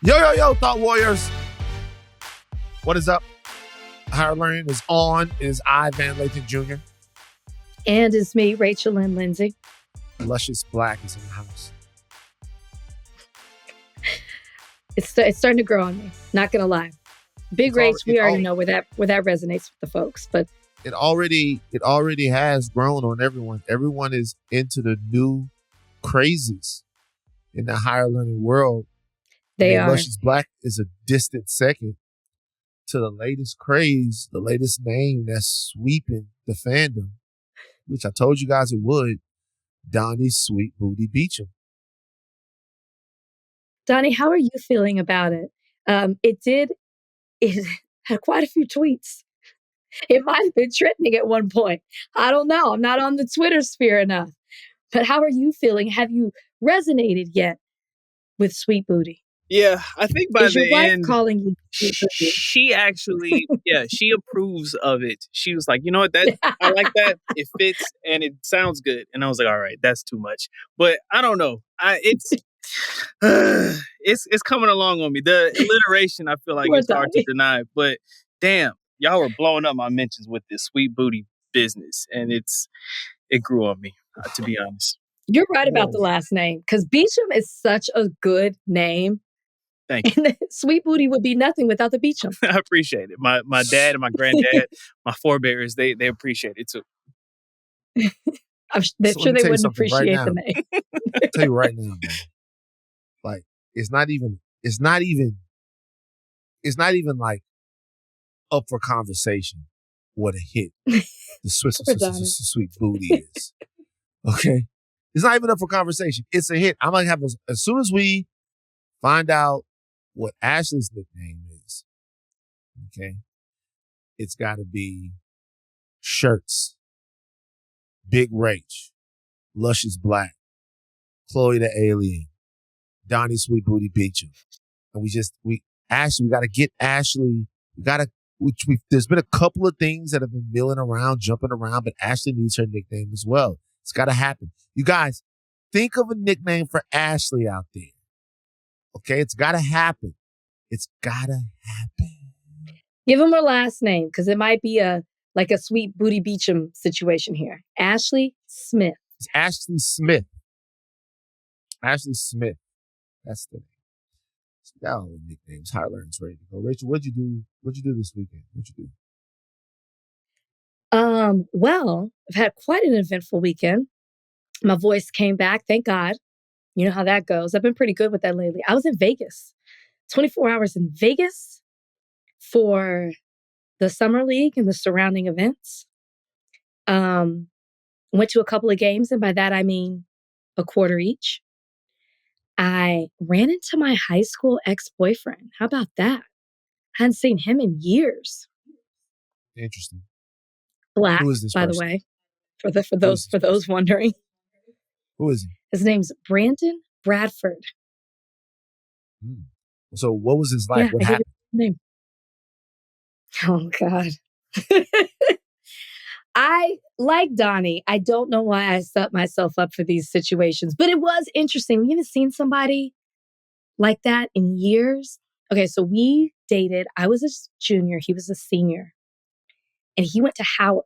Yo, Thought Warriors. What is up? Higher Learning is on. It is I, Van Lathan Jr. And it's me, Rachel and Lindsay. Luscious Black is in the house. It's starting to grow on me. Not gonna lie. Big Rach, we already know where that resonates with the folks, but it already has grown on everyone. Everyone is into the new crazes in the higher learning world. They are. Luscious Black is a distant second to the latest craze, the latest name that's sweeping the fandom, which I told you guys it would. Donnie Sweet Booty Beacham. Donnie, how are you feeling about it? It had quite a few tweets. It might have been trending at one point. I don't know. I'm not on the Twitter sphere enough. But how are you feeling? Have you resonated yet with Sweet Booty? Yeah, I think by Is your the wife end, calling you Sweet Booty? she actually, she approves of it. She was like, you know what, I like that. It fits and it sounds good. And I was like, all right, that's too much. But I don't know. It's coming along on me. The alliteration, I feel like it's hard to deny. But damn, y'all were blowing up my mentions with this Sweet Booty business, and it grew on me, to be honest. You're right about the last name, because Beacham is such a good name. Thank you. And Sweet Booty would be nothing without the Beacham. I appreciate it. My dad and my granddad, my forebears, they appreciate it too. I'm sure they wouldn't appreciate the name. I'll tell you right now, man. Like, it's not even like up for conversation what a hit the Sweet Booty is. Okay? It's not even up for conversation. It's a hit. I'm going to have, as soon as we find out what Ashleigh's nickname is, okay, it's got to be Shirts, Big Rach, Luscious Black, Chloe the Alien, Donnie Sweet Booty Beacham. And we got to get Ashleigh. There's been a couple of things that have been milling around, jumping around, but Ashleigh needs her nickname as well. It's got to happen. You guys, think of a nickname for Ashleigh out there. Okay, it's got to happen. It's got to happen. Give him her last name, because it might be a Sweet Booty Beacham situation here. Ashleigh Smith. It's Ashleigh Smith. Ashleigh Smith. That's the name. Got all the nicknames. Higher Learning's ready to go. Rachel, what'd you do this weekend? What'd you do? Well, I've had quite an eventful weekend. My voice came back, thank God. You know how that goes. I've been pretty good with that lately. I was in Vegas, 24 hours in Vegas for the Summer League and the surrounding events. Went to a couple of games, and by that I mean a quarter each. I ran into my high school ex-boyfriend. How about that? I hadn't seen him in years. Interesting. Black, who is this by person? The way, for those wondering. Who is he? His name's Brandon Bradford. So what was his life? Yeah, what happened? Name. Oh, God. I like Donnie. I don't know why I set myself up for these situations, but it was interesting. We haven't seen somebody like that in years. Okay, so we dated. I was a junior. He was a senior. And he went to Howard.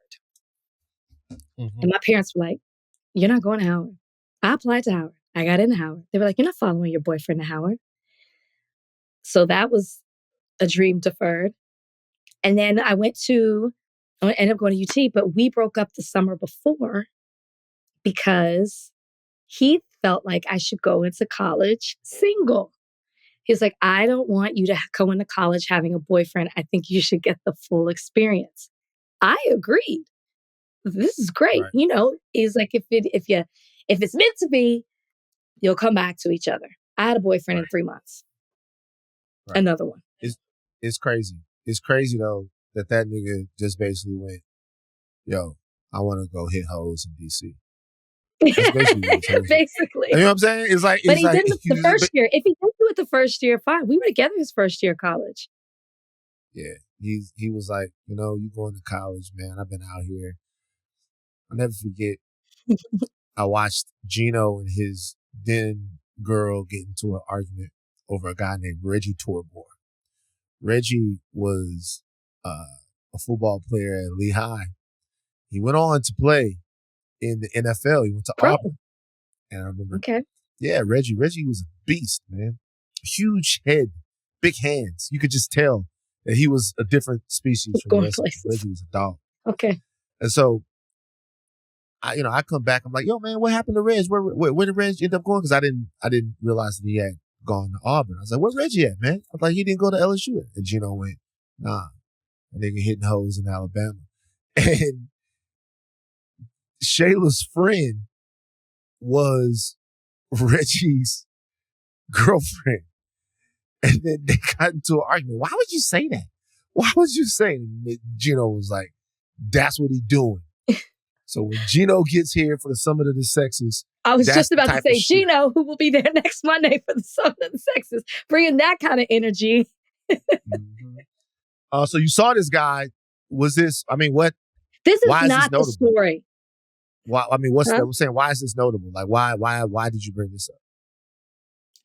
Mm-hmm. And my parents were like, you're not going to Howard. I applied to Howard. I got into Howard. They were like, you're not following your boyfriend to Howard. So that was a dream deferred. And then I ended up going to UT, but we broke up the summer before because he felt like I should go into college single. He's like, I don't want you to go into college having a boyfriend. I think you should get the full experience. I agreed. This is great. Right. You know, he's like, if it's meant to be, you'll come back to each other. I had a boyfriend in 3 months. Right. Another one. It's crazy. It's crazy though that nigga just basically went, yo, I want to go hit hoes in DC. That's basically. You know what I'm saying? It's like, but he didn't the first year. If he didn't do it the first year, fine. We were together his first year of college. Yeah. He was like, you know, you going to college, man. I've been out here. I'll never forget. I watched Gino and his then girl get into an argument over a guy named Reggie Torbor. Reggie was a football player at Lehigh. He went on to play in the NFL. He went to Auburn. And I remember, Reggie was a beast, man. Huge head, big hands. You could just tell that he was a different species from the rest of them. Reggie was a dog. Okay. And so, I come back. I'm like, yo, man, what happened to Reg? Where did Reg end up going? Because I didn't realize that he had gone to Auburn. I was like, where's Reggie at, man? I was like, he didn't go to LSU. And Gino went, nah, that nigga hitting hoes in Alabama. And Shayla's friend was Reggie's girlfriend. And then they got into an argument. Why would you say that? Why would you say that? And Gino was like, that's what he doing. So when Gino gets here for the Summit of the Sexes, I was just about to say Gino, who will be there next Monday for the Summit of the Sexes, bringing that kind of energy. Mm-hmm. So you saw this guy. Was this? I mean, what? This is not the story. Why? I mean, I'm saying? Why is this notable? Like, why did you bring this up?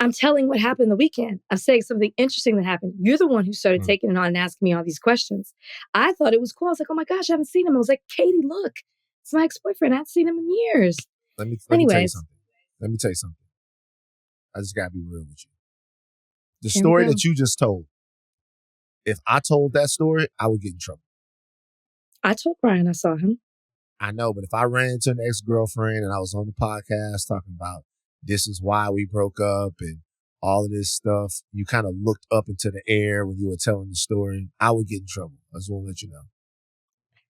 I'm telling what happened the weekend. I'm saying something interesting that happened. You're the one who started taking it on and asking me all these questions. I thought it was cool. I was like, oh my gosh, I haven't seen him. I was like, Katie, look. It's my ex-boyfriend. I haven't seen him in years. Let me tell you something. I just got to be real with you. The story that you just told, if I told that story, I would get in trouble. I told Brian I saw him. I know, but if I ran into an ex-girlfriend and I was on the podcast talking about this is why we broke up and all of this stuff, you kind of looked up into the air when you were telling the story, I would get in trouble. I just want to let you know.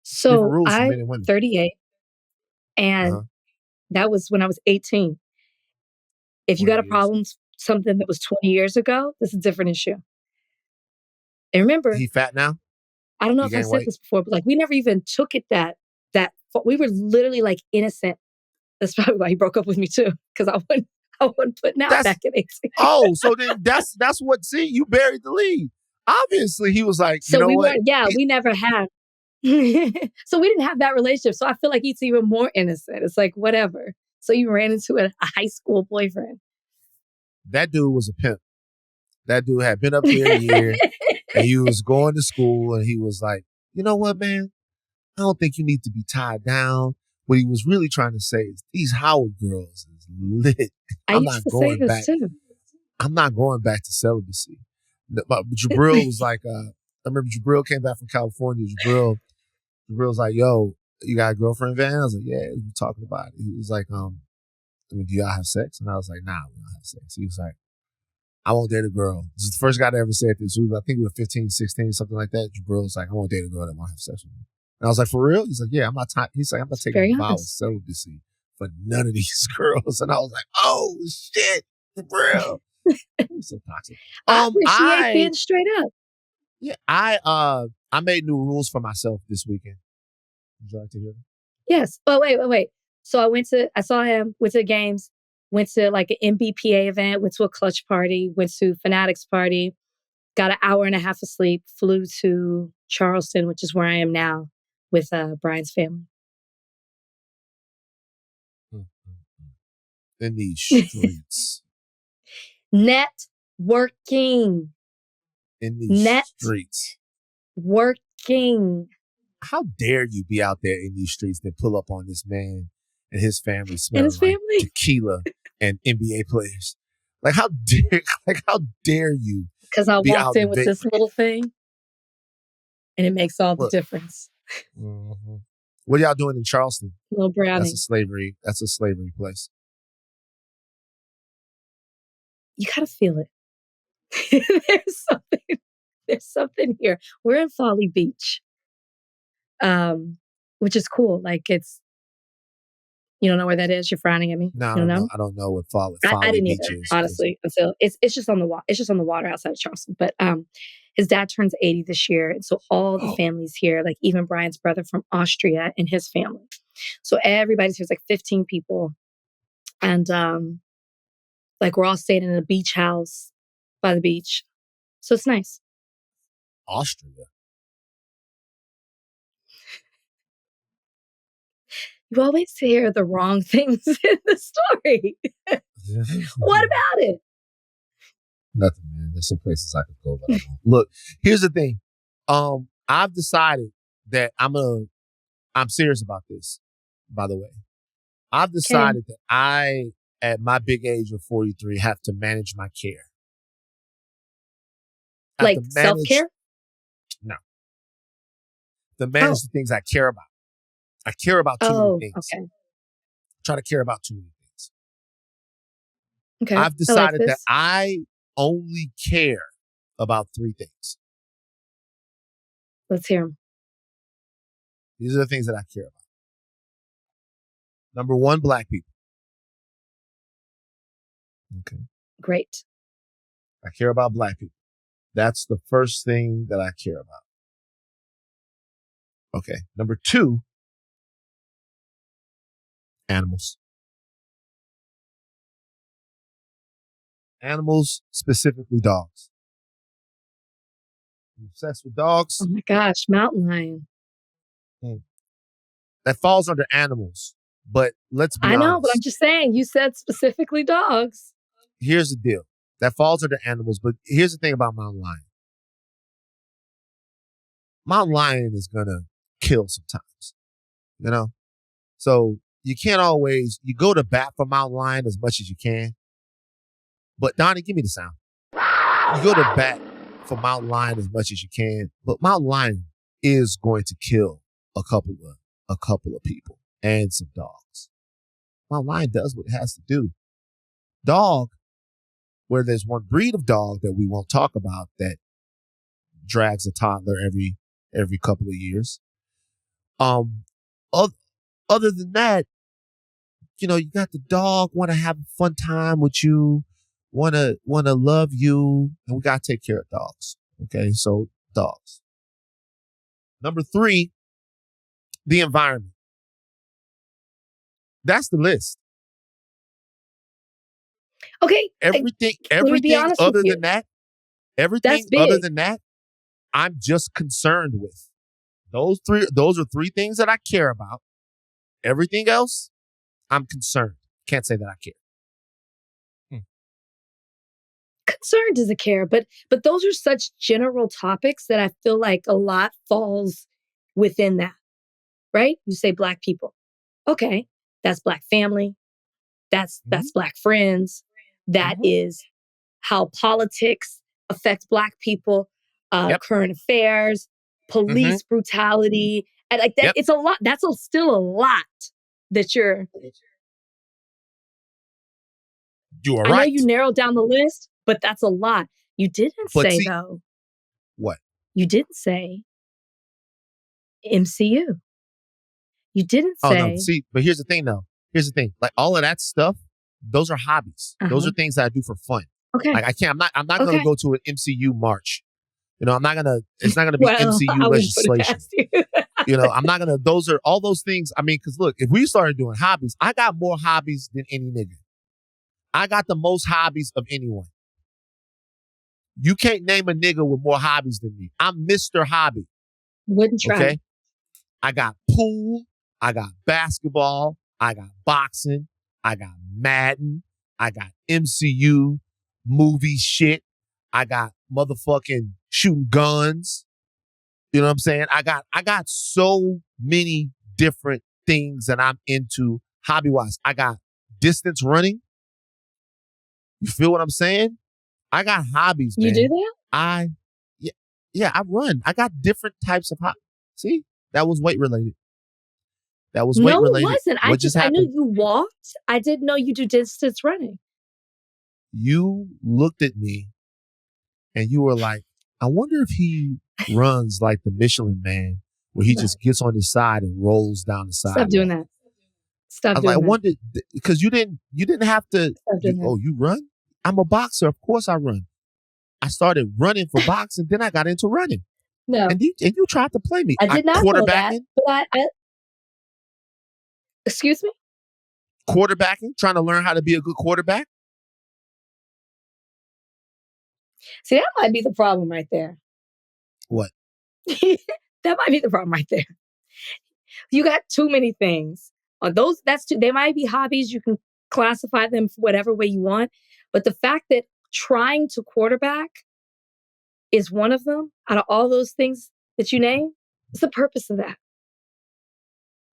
So I'm 38, and that was when I was 18. If you got a problem, something that was 20 years ago, that's a different issue. And remember, he fat now? I don't know if I said this before, but like we never even took it that we were literally like innocent. That's probably why he broke up with me too, because I wasn't putting out back in 18. Oh, so then that's what. See, you buried the lead. Obviously, he was like, so you know what? We never had. So we didn't have that relationship. So I feel like it's even more innocent. It's like, whatever. So you ran into a high school boyfriend. That dude was a pimp. That dude had been up here a year and he was going to school and he was like, you know what, man? I don't think you need to be tied down. What he was really trying to say is these Howard girls is lit. I'm not going back. I'm not going back to celibacy. But Jabril was like, I remember Jabril came back from California. Jabril was like, yo, you got a girlfriend, Van? I was like, yeah, we were talking about it. He was like, do y'all have sex? And I was like, nah, we don't have sex. He was like, I won't date a girl. This is the first guy that ever said this. I think we were 15, 16, something like that. Jabril was like, I won't date a girl that won't have sex with me. And I was like, for real? He's like, yeah, I'm not taking a vow of celibacy for none of these girls. And I was like, oh, shit, Jabril. He's so toxic. I appreciate being straight up. Yeah, I made new rules for myself this weekend. Would you like to hear them? Yes. Oh, wait. So I saw him, went to the games, went to like an MBPA event, went to a clutch party, went to Fanatics party, got an hour and a half of sleep, flew to Charleston, which is where I am now with Brian's family. In these streets. Networking. In these streets. Working. How dare you be out there in these streets that pull up on this man and his family smelling like tequila and NBA players? Like how dare you? Because I walked in with this little thing, and it makes all the difference. Mm-hmm. What are y'all doing in Charleston? Little brownie. That's a slavery place. You gotta feel it. There's something here. We're in Folly Beach, which is cool. Like it's, you don't know where that is. You're frowning at me. No, I don't know what Folly Beach is. Honestly, until it's just on the water. It's just on the water outside of Charleston. But his dad turns 80 this year, and so all the families here, like even Brian's brother from Austria and his family. So everybody's here. It's like 15 people, and like we're all staying in a beach house by the beach. So it's nice. Austria. You always hear the wrong things in the story. What about it? Nothing, man. There's some places I could go, but I won't. Look, here's the thing. I've decided that I'm serious about this, by the way. I've decided that I, at my big age of 43, have to manage my care. Like self-care? No. To manage the things I care about. I care about too many things. Okay. I try to care about too many things. Okay. I've decided that I only care about 3 things. Let's hear them. These are the things that I care about. Number 1, Black people. Okay. Great. I care about Black people. That's the first thing that I care about. Okay. Number 2, animals. Animals, specifically dogs. I'm obsessed with dogs. Oh my gosh, mountain lion. That falls under animals, but let's be honest. I know, but I'm just saying, you said specifically dogs. Here's the deal. That falls under animals, but here's the thing about mountain lion. Mountain lion is gonna kill sometimes, you know? So you can't always, you go to bat for mountain lion as much as you can. But Donnie, give me the sound. You go to bat for mountain lion as much as you can, but mountain lion is going to kill a couple of people and some dogs. Mountain lion does what it has to do. Dog, where there's one breed of dog that we won't talk about that drags a toddler every couple of years. Other than that, you know, you got the dog want to have a fun time with you, want to love you, and we got to take care of dogs. Okay, so dogs. Number 3, the environment. That's the list. Okay. Everything other than that, I'm just concerned with. Those are 3 things that I care about. Everything else, I'm concerned. Can't say that I care. Concerned is a care, but those are such general topics that I feel like a lot falls within that, right? You say Black people. Okay, that's Black family. That's Black friends. That is how politics affects Black people, current affairs, police brutality. And like that, it's a lot. That's still a lot that you're You are right. right. I know you narrowed down the list, but that's a lot. You didn't say, though. What? You didn't say MCU. You didn't say. Oh, no. See, but here's the thing, though. Here's the thing. Like, all of that stuff, those are hobbies. Those are things that I do for fun. Okay. Like, I'm not going to go to an MCU march. You know, it's not going to be MCU legislation. You know, I'm not going to, those are all those things. I mean, because look, if we started doing hobbies, I got more hobbies than any nigga. I got the most hobbies of anyone. You can't name a nigga with more hobbies than me. I'm Mr. Hobby. Wouldn't try. Okay? I got pool. I got basketball. I got boxing. I got Madden. I got MCU movie shit. I got motherfucking shooting guns. You know what I'm saying? I got so many different things that I'm into hobby-wise. I got distance running. You feel what I'm saying? I got hobbies, man. You do that? Yeah, I run. I got different types of hobbies. See? That was weight related. Weight related. No, it wasn't. I knew you walked. I didn't know you do distance running. You looked at me and you were like, I wonder if he runs like the Michelin Man, where he just gets on his side and rolls down the side. Stop doing that. Stop doing that. I wondered, because you didn't have to. You run? I'm a boxer. Of course I run. I started running for boxing, then I got into running. No. And you tried to play me. I did not know that. But excuse me? Quarterbacking, trying to learn how to be a good quarterback. See, that might be the problem right there. What? That might be the problem right there. You got too many things. They might be hobbies. You can classify them whatever way you want. But the fact that trying to quarterback is one of them out of all those things that you name, what's the purpose of that?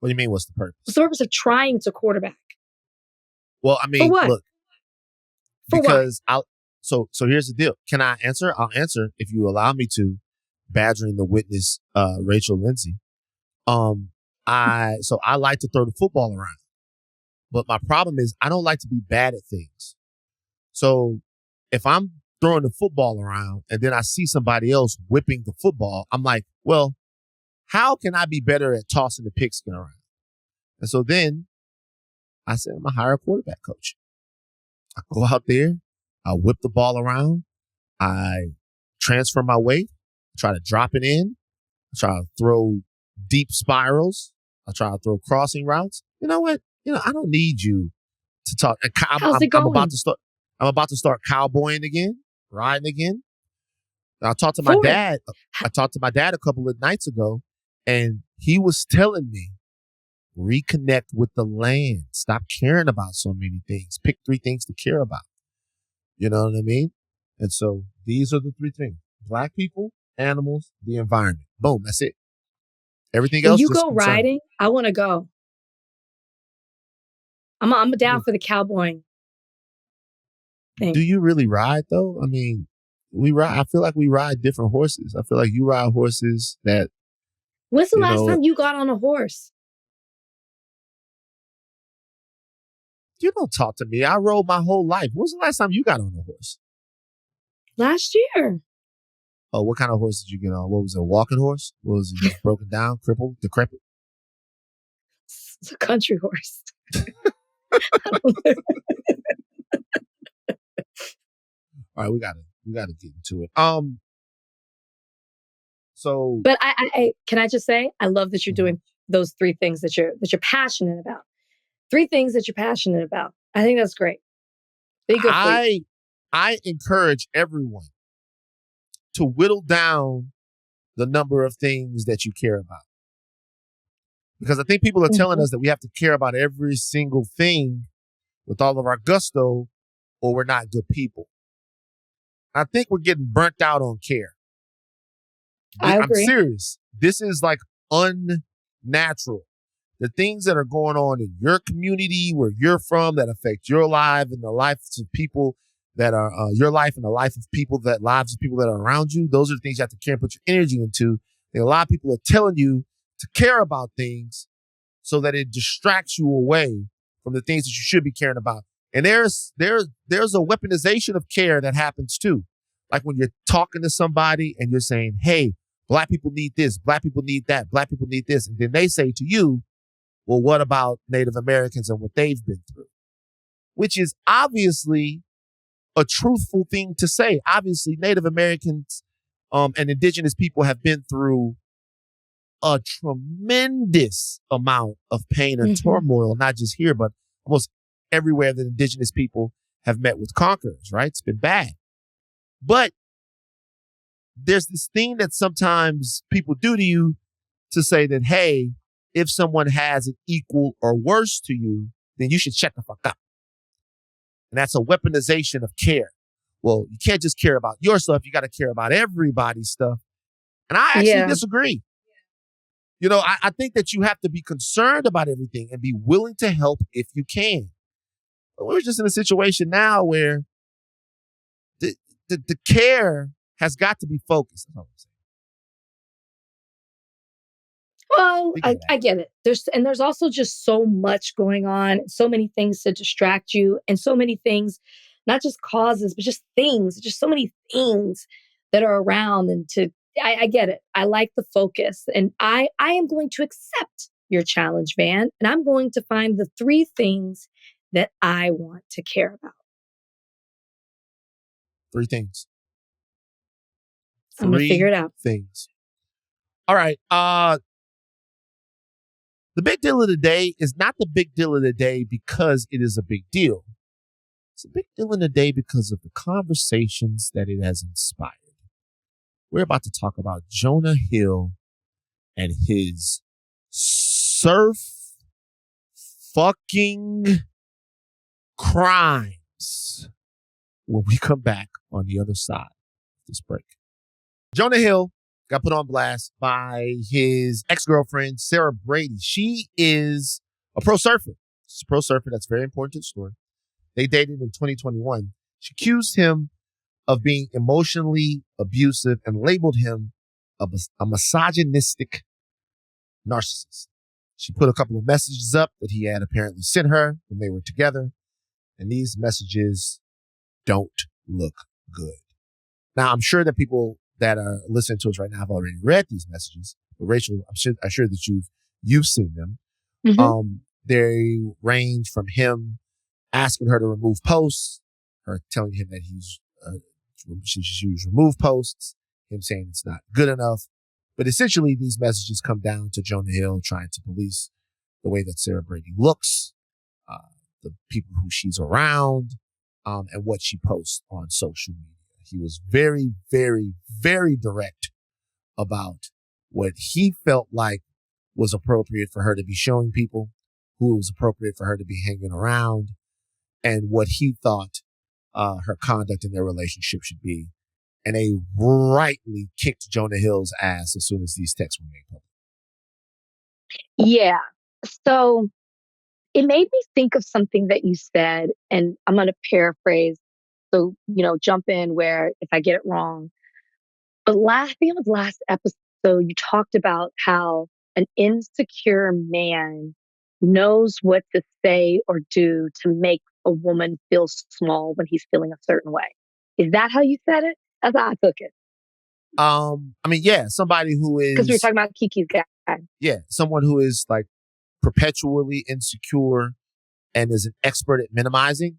What do you mean, what's the purpose? What's the purpose of trying to quarterback? Well, I mean, look. For because so here's the deal. Can I answer? I'll answer if you allow me to, badgering the witness, Rachel Lindsay. I like to throw the football around. But my problem is I don't like to be bad at things. So if I'm throwing the football around and then I see somebody else whipping the football, I'm like, well, how can I be better at tossing the pigskin around? And so then I said, I'm going to hire a quarterback coach. I go out there, I whip the ball around, I transfer my weight, try to drop it in, try to throw deep spirals, I try to throw crossing routes. You know what? I don't need you to talk. How's it going? I'm about to start cowboying again, riding again. I talked to my dad. I talked to my dad a couple of nights ago, and he was telling me, reconnect with the land. Stop caring about so many things. Pick 3 things to care about. You know what I mean? And so these are the 3 things: Black people, animals, the environment. Boom. That's it. Everything else. When you go riding, I want to go. I'm down for the cowboying thing. Do you really ride though? I mean, we ride. I feel like we ride different horses. I feel like you ride horses that. When's the last time you got on a horse? You don't talk to me. I rode my whole life. When was the last time you got on a horse? Last year. Oh, what kind of horse did you get on? What was it? A walking horse? What was it? Just broken down, crippled, decrepit? It's a country horse. All right, we gotta get into it. So, but I can I just say I love that you're doing those 3 things that you're passionate about. 3 things that you're passionate about. I think that's great. Be good for you. I encourage everyone to whittle down the number of things that you care about. Because I think people are telling us that we have to care about every single thing with all of our gusto, or we're not good people. I think we're getting burnt out on care. I agree. I'm serious. This is like unnatural. The things that are going on in your community, where you're from, that affect your life and the lives of people that are your life and the lives of people that are around you. Those are the things you have to care and put your energy into. And a lot of people are telling you to care about things so that it distracts you away from the things that you should be caring about. And there's a weaponization of care that happens too. Like when you're talking to somebody and you're saying, hey, Black people need this, Black people need that, Black people need this. And then they say to you, well, what about Native Americans and what they've been through? Which is obviously a truthful thing to say. Obviously, Native Americans and indigenous people have been through a tremendous amount of pain and turmoil, not just here, but almost everywhere that indigenous people have met with conquerors, right? It's been bad. But there's this thing that sometimes people do to you to say that, hey, if someone has it equal or worse to you, then you should shut the fuck up. And that's a weaponization of care. Well, you can't just care about your stuff. You got to care about everybody's stuff. And I actually disagree. You know, I think that you have to be concerned about everything and be willing to help if you can. But we're just in a situation now where the care has got to be focused. That's all I'm saying. Well, I get it. There's also just so much going on, so many things to distract you, and so many things, not just causes, but just things, just so many things that are around. And I get it. I like the focus, and I am going to accept your challenge, Van, and I'm going to find the 3 things that I want to care about. 3 things. I'm going to figure it out. Things. All right. The big deal of the day is not the big deal of the day because it is a big deal. It's a big deal in the day because of the conversations that it has inspired. We're about to talk about Jonah Hill and his surf fucking crimes. when we come back on the other side of this break. Jonah Hill got put on blast by his ex-girlfriend, Sarah Brady. She is a pro surfer. She's a pro surfer. That's very important to the story. They dated in 2021. She accused him of being emotionally abusive and labeled him a misogynistic narcissist. She put a couple of messages up that he had apparently sent her when they were together, and these messages don't look good. Now, I'm sure that people that are listening to us right now have already read these messages, but Rachel, I'm sure that you've seen them. Mm-hmm. They range from him asking her to remove posts, her telling him that she should remove posts, him saying it's not good enough. But essentially, these messages come down to Jonah Hill trying to police the way that Sarah Brady looks, the people who she's around, and what she posts on social media. He was very, very, very direct about what he felt like was appropriate for her to be showing people, who was appropriate for her to be hanging around, and what he thought her conduct in their relationship should be. And they rightly kicked Jonah Hill's ass as soon as these texts were made public. Yeah. So it made me think of something that you said, and I'm going to paraphrase. So, jump in where if I get it wrong. But I think it was last episode, you talked about how an insecure man knows what to say or do to make a woman feel small when he's feeling a certain way. Is that how you said it? That's how I took it. Yeah, somebody who is... Because we were talking about Kiki's guy. Yeah, someone who is like perpetually insecure and is an expert at minimizing.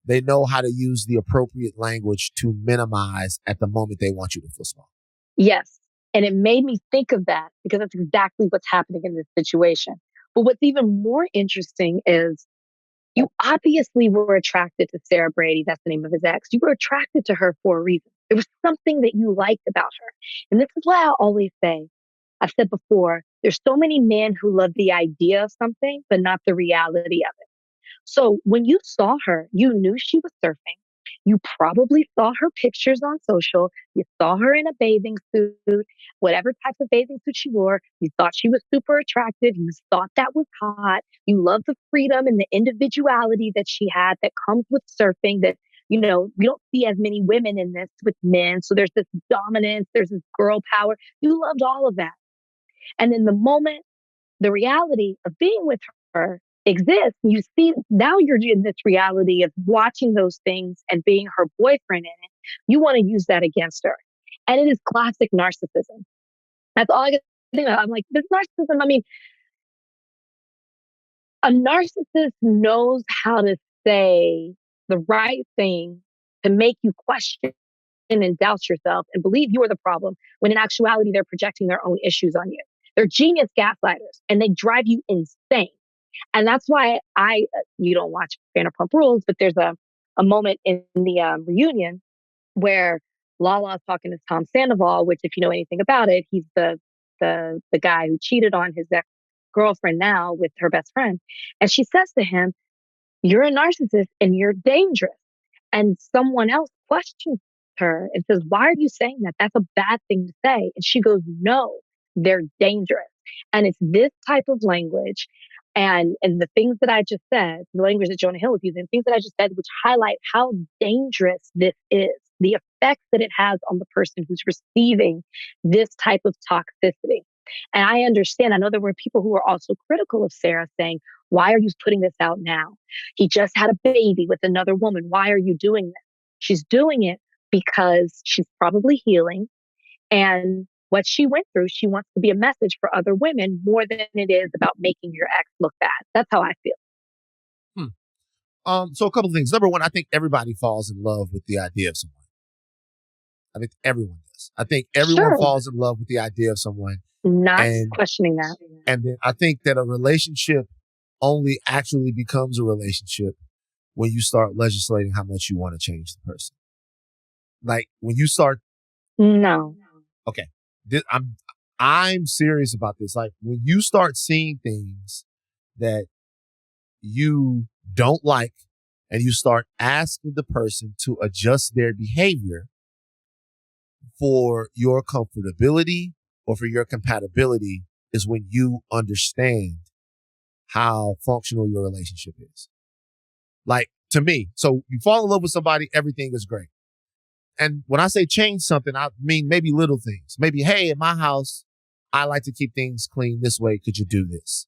They know how to use the appropriate language to minimize at the moment they want you to feel small. Yes. And it made me think of that because that's exactly what's happening in this situation. But what's even more interesting is you obviously were attracted to Sarah Brady. That's the name of his ex. You were attracted to her for a reason. There was something that you liked about her. And this is why I always say, I've said before, there's so many men who love the idea of something, but not the reality of it. So when you saw her, you knew she was surfing. You probably saw her pictures on social. You saw her in a bathing suit, whatever type of bathing suit she wore. You thought she was super attractive. You thought that was hot. You loved the freedom and the individuality that she had that comes with surfing that, we don't see as many women in this with men. So there's this dominance, there's this girl power. You loved all of that. And then the moment the reality of being with her exists, you see, now you're in this reality of watching those things and being her boyfriend in it. You want to use that against her. And it is classic narcissism. That's all I can think of. I'm like, this narcissism, a narcissist knows how to say the right thing to make you question and doubt yourself and believe you are the problem, when in actuality, they're projecting their own issues on you. They're genius gaslighters and they drive you insane. And that's why you don't watch Vanderpump Rules, but there's a moment in the reunion where Lala is talking to Tom Sandoval, which if you know anything about it, he's the guy who cheated on his ex-girlfriend now with her best friend. And she says to him, "You're a narcissist and you're dangerous." And someone else questions her and says, "Why are you saying that? That's a bad thing to say." And she goes, "No, they're dangerous." And it's this type of language and the things that I just said, the language that Jonah Hill is using, things that I just said, which highlight how dangerous this is, the effects that it has on the person who's receiving this type of toxicity. And I understand, I know there were people who were also critical of Sarah saying, "Why are you putting this out now? He just had a baby with another woman. Why are you doing this?" She's doing it because she's probably healing. And what she went through, she wants to be a message for other women more than it is about making your ex look bad. That's how I feel. So a couple of things. Number one, I think everybody falls in love with the idea of someone. I think everyone does. I think everyone falls in love with the idea of someone. Not questioning that. And then I think that a relationship only actually becomes a relationship when you start legislating how much you want to change the person. Like when you start. No. Okay. I'm serious about this. Like when you start seeing things that you don't like and you start asking the person to adjust their behavior for your comfortability or for your compatibility, is when you understand how functional your relationship is. Like, to me, so you fall in love with somebody, everything is great. And when I say change something, I mean maybe little things. Maybe, hey, in my house, I like to keep things clean this way. Could you do this?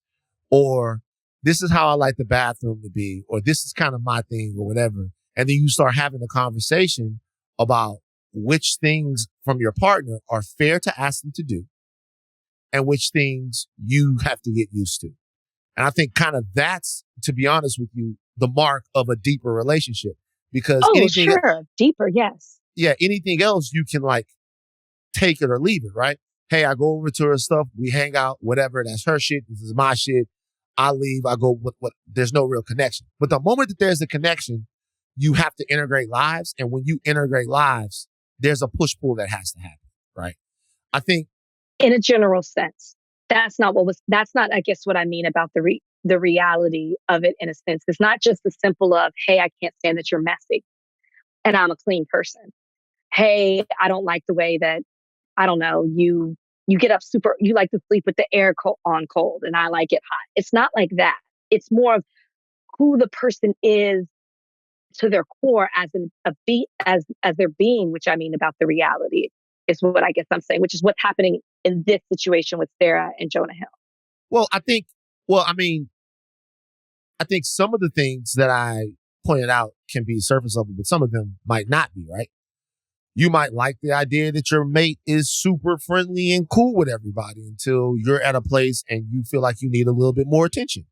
Or this is how I like the bathroom to be, or this is kind of my thing, or whatever. And then you start having a conversation about which things from your partner are fair to ask them to do and which things you have to get used to. And I think kind of that's, to be honest with you, the mark of a deeper relationship. Because deeper, yes. Yeah, anything else you can like take it or leave it, right? Hey, I go over to her stuff, we hang out, whatever, that's her shit, this is my shit. I leave, I go with what, there's no real connection. But the moment that there's a connection, you have to integrate lives. And when you integrate lives, there's a push-pull that has to happen, right? I think in a general sense, that's not, I guess, what I mean about the reality of it in a sense. It's not just the simple of, hey, I can't stand that you're messy and I'm a clean person. Hey, I don't like the way that, I don't know, you get up you like to sleep with the air on cold and I like it hot. It's not like that. It's more of who the person is to their core as their being, which I mean about the reality is what I guess I'm saying, which is what's happening in this situation with Sarah and Jonah Hill. Well, I think some of the things that I pointed out can be surface level, but some of them might not be, right? You might like the idea that your mate is super friendly and cool with everybody until you're at a place and you feel like you need a little bit more attention.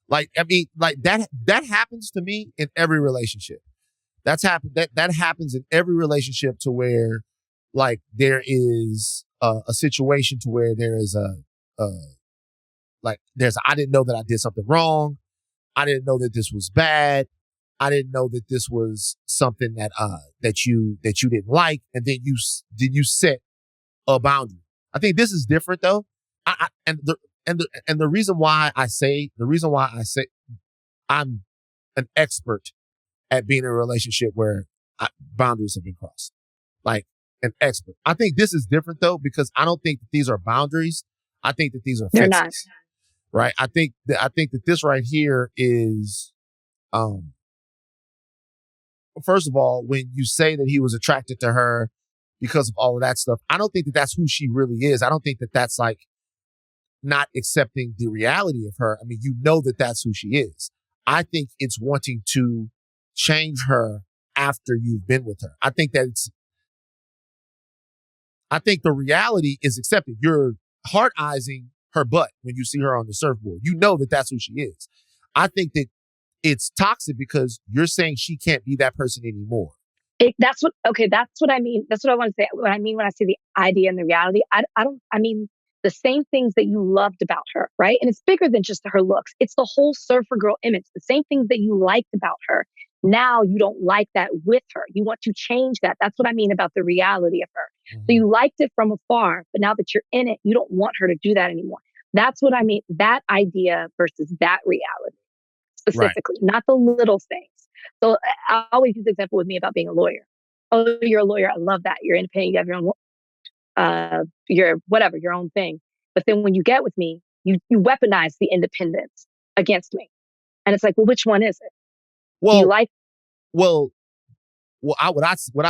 Like, I mean, like that happens to me in every relationship. That happens in every relationship to where like there is a situation to where there is I didn't know that I did something wrong. I didn't know that this was bad. I didn't know that this was something that you didn't like, and then you set a boundary. I think this is different though. The reason why I say I'm an expert at being in a relationship where boundaries have been crossed, like an expert. I think this is different though, because I don't think that these are boundaries. I think that these are fences. They're not. Right. I think that this right here is, first of all, when you say that he was attracted to her because of all of that stuff, I don't think that that's who she really is. I don't think that that's like not accepting the reality of her. I mean, you know that that's who she is. I think it's wanting to change her after you've been with her. I think the reality is accepted. You're hard-eyesing her butt when you see her on the surfboard. You know that that's who she is. I think that it's toxic because you're saying she can't be that person anymore. That's what I mean. That's what I want to say. What I mean when I say the idea and the reality, I mean the same things that you loved about her, right? And it's bigger than just her looks. It's the whole surfer girl image. The same things that you liked about her. Now you don't like that with her. You want to change that. That's what I mean about the reality of her. Mm-hmm. So you liked it from afar, but now that you're in it, you don't want her to do that anymore. That's what I mean. That idea versus that reality specifically, right. Not the little things. So I always use the example with me about being a lawyer. Oh, you're a lawyer. I love that. You're independent. You have your own, your own thing. But then when you get with me, you weaponize the independence against me. And it's like, well, which one is it? Well, do you like? Well, what I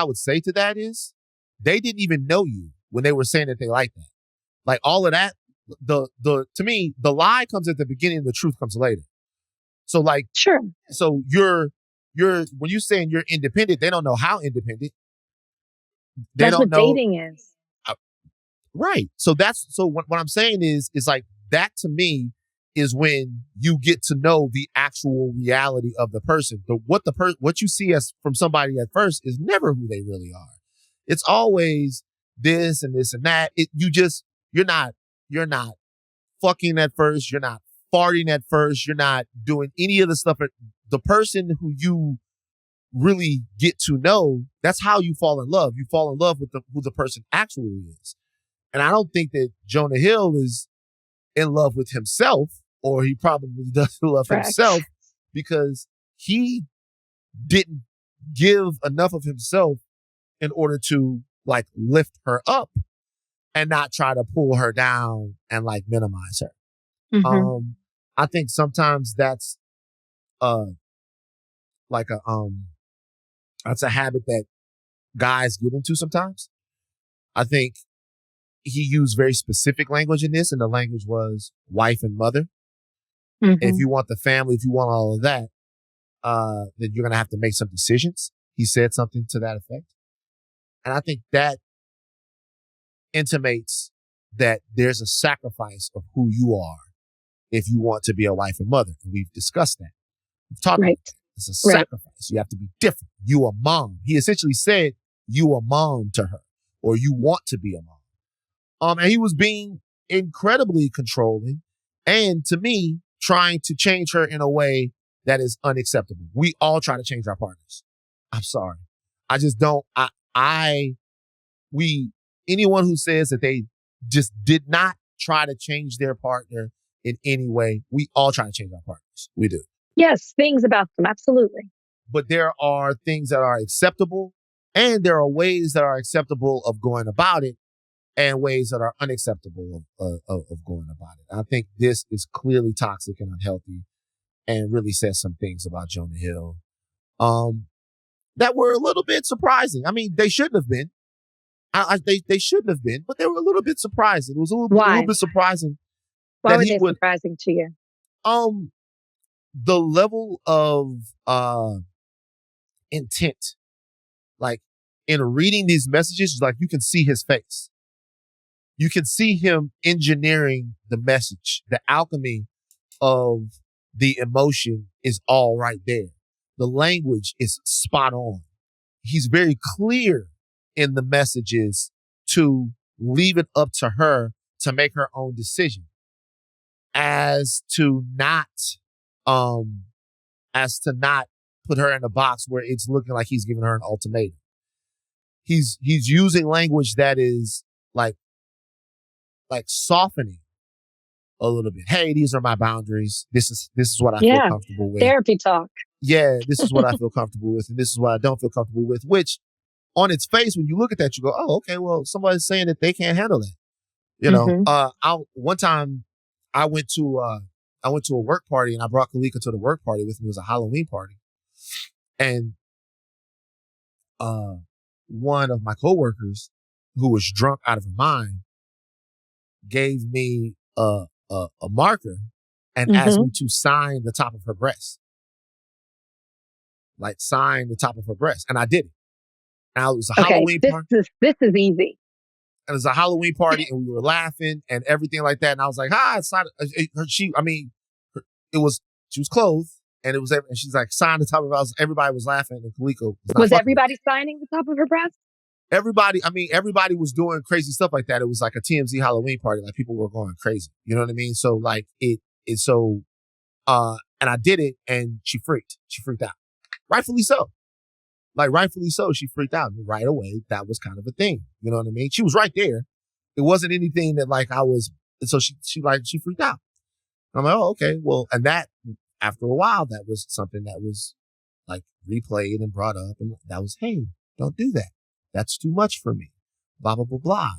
would say to that is they didn't even know you when they were saying that they like that. Like all of that, to me, the lie comes at the beginning, the truth comes later. So like, sure. So you're when you're saying you're independent, they don't know how independent. That's what dating is. Right. So what I'm saying is like that to me is when you get to know the actual reality of the person. What you see as from somebody at first is never who they really are. It's always this and this and that. You're not fucking at first. You're not farting at first. You're not doing any of the stuff. The person who you really get to know, that's how you fall in love. You fall in love with who the person actually is. And I don't think that Jonah Hill is in love with himself, or he probably doesn't love himself, because he didn't give enough of himself in order to like lift her up and not try to pull her down and like minimize her. Mm-hmm. I think sometimes that's like that's a habit that guys get into sometimes. I think he used very specific language in this, and the language was wife and mother. Mm-hmm. If you want the family, if you want all of that, then you're gonna have to make some decisions. He said something to that effect. And I think that intimates that there's a sacrifice of who you are if you want to be a wife and mother. And we've discussed that. We've talked about that. It's a sacrifice. You have to be different. You a mom. He essentially said, you a mom to her, or you want to be a mom. And he was being incredibly controlling and, to me, trying to change her in a way that is unacceptable. We all try to change our partners. I'm sorry. I just don't. Anyone who says that they just did not try to change their partner in any way, we all try to change our partners. We do. Yes, things about them, absolutely. But there are things that are acceptable, and there are ways that are acceptable of going about it, and ways that are unacceptable of going about it. I think this is clearly toxic and unhealthy, and really says some things about Jonah Hill that were a little bit surprising. I mean, they shouldn't have been. They shouldn't have been, but they were a little bit surprising. It was a little bit surprising. Why were they surprising to you? The level of intent, like in reading these messages, like you can see his face. You can see him engineering the message. The alchemy of the emotion is all right there. The language is spot on. He's very clear in the messages to leave it up to her to make her own decision as to not put her in a box where it's looking like he's giving her an ultimatum. He's using language that is like softening a little bit. Hey, these are my boundaries. This is what I feel comfortable with. Therapy talk. Yeah, this is what I feel comfortable with, and this is what I don't feel comfortable with, which on its face, when you look at that, you go, oh, okay, well, somebody's saying that they can't handle that. You know, one time I went to a work party, and I brought Kalika to the work party with me. It was a Halloween party. And one of my coworkers, who was drunk out of her mind, gave me a marker and asked me to sign the top of her breast. Like sign the top of her breast. And I did it. Now it was a Halloween party. This is easy. And it was a Halloween party, and we were laughing and everything like that. And I was like, it's not, she was clothed, and it was, and she's like, sign the top of her. Everybody was laughing, and Kalika was everybody signing the top of her breast? Everybody was doing crazy stuff like that. It was like a TMZ Halloween party. Like people were going crazy. You know what I mean? So like and I did it, and she freaked out. Rightfully so. Like rightfully so, she freaked out right away. That was kind of a thing. You know what I mean? She was right there. It wasn't anything that like I was, so she freaked out. I'm like, oh, okay. Well, and that after a while, that was something that was like replayed and brought up, and that was, hey, don't do that. That's too much for me. Blah, blah, blah, blah.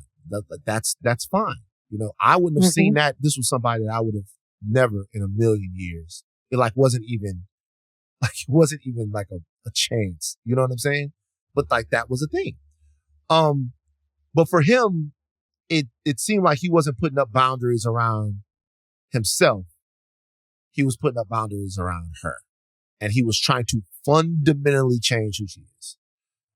That's fine. You know, I wouldn't have seen that. This was somebody that I would have never in a million years. It wasn't even like a chance. You know what I'm saying? But like that was a thing. But for him, it seemed like he wasn't putting up boundaries around himself. He was putting up boundaries around her. And he was trying to fundamentally change who she is.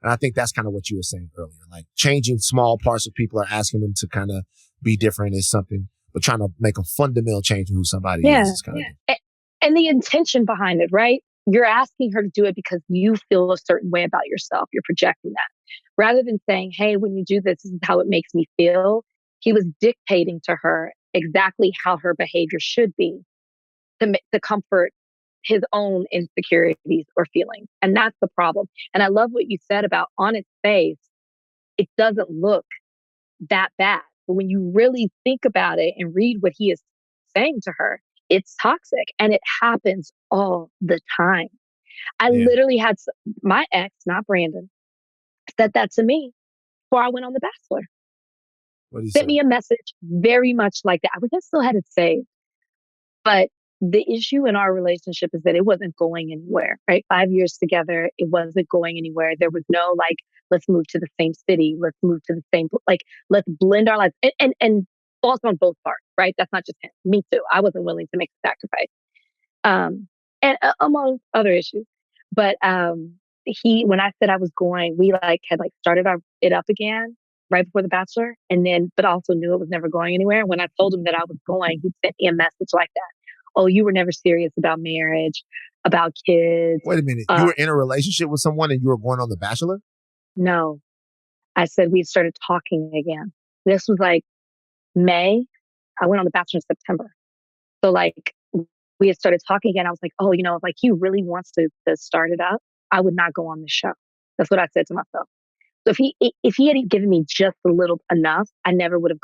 And I think that's kind of what you were saying earlier. Like changing small parts of people or asking them to kind of be different is something, but trying to make a fundamental change in who somebody is kind of. And the intention behind it, right? You're asking her to do it because you feel a certain way about yourself. You're projecting that. Rather than saying, hey, when you do this, this is how it makes me feel. He was dictating to her exactly how her behavior should be to comfort his own insecurities or feelings. And that's the problem. And I love what you said about on its face, it doesn't look that bad. But when you really think about it and read what he is saying to her, it's toxic, and it happens all the time. I literally had my ex, not Brandon, said that to me before I went on The Bachelor. What did he Sent say? me a message very much like that. I think I still had it saved. But the issue in our relationship is that it wasn't going anywhere, right? 5 years together, it wasn't going anywhere. There was no like, let's move to the same city. Let's move to the same, like, let's blend our lives. And false on both parts, right? That's not just him. Me too. I wasn't willing to make the sacrifice. And among other issues. But when I said I was going, we like had like started it up again right before The Bachelor, and then but also knew it was never going anywhere. When I told him that I was going, he sent me a message like that. Oh, you were never serious about marriage, about kids. Wait a minute. You were in a relationship with someone and you were going on The Bachelor? No. I said we started talking again. This was like May. I went on The Bachelor in September. So like we had started talking again. I was like, oh, if like he really wants to start it up, I would not go on the show. That's what I said to myself. So if he had given me just a little enough, I never would have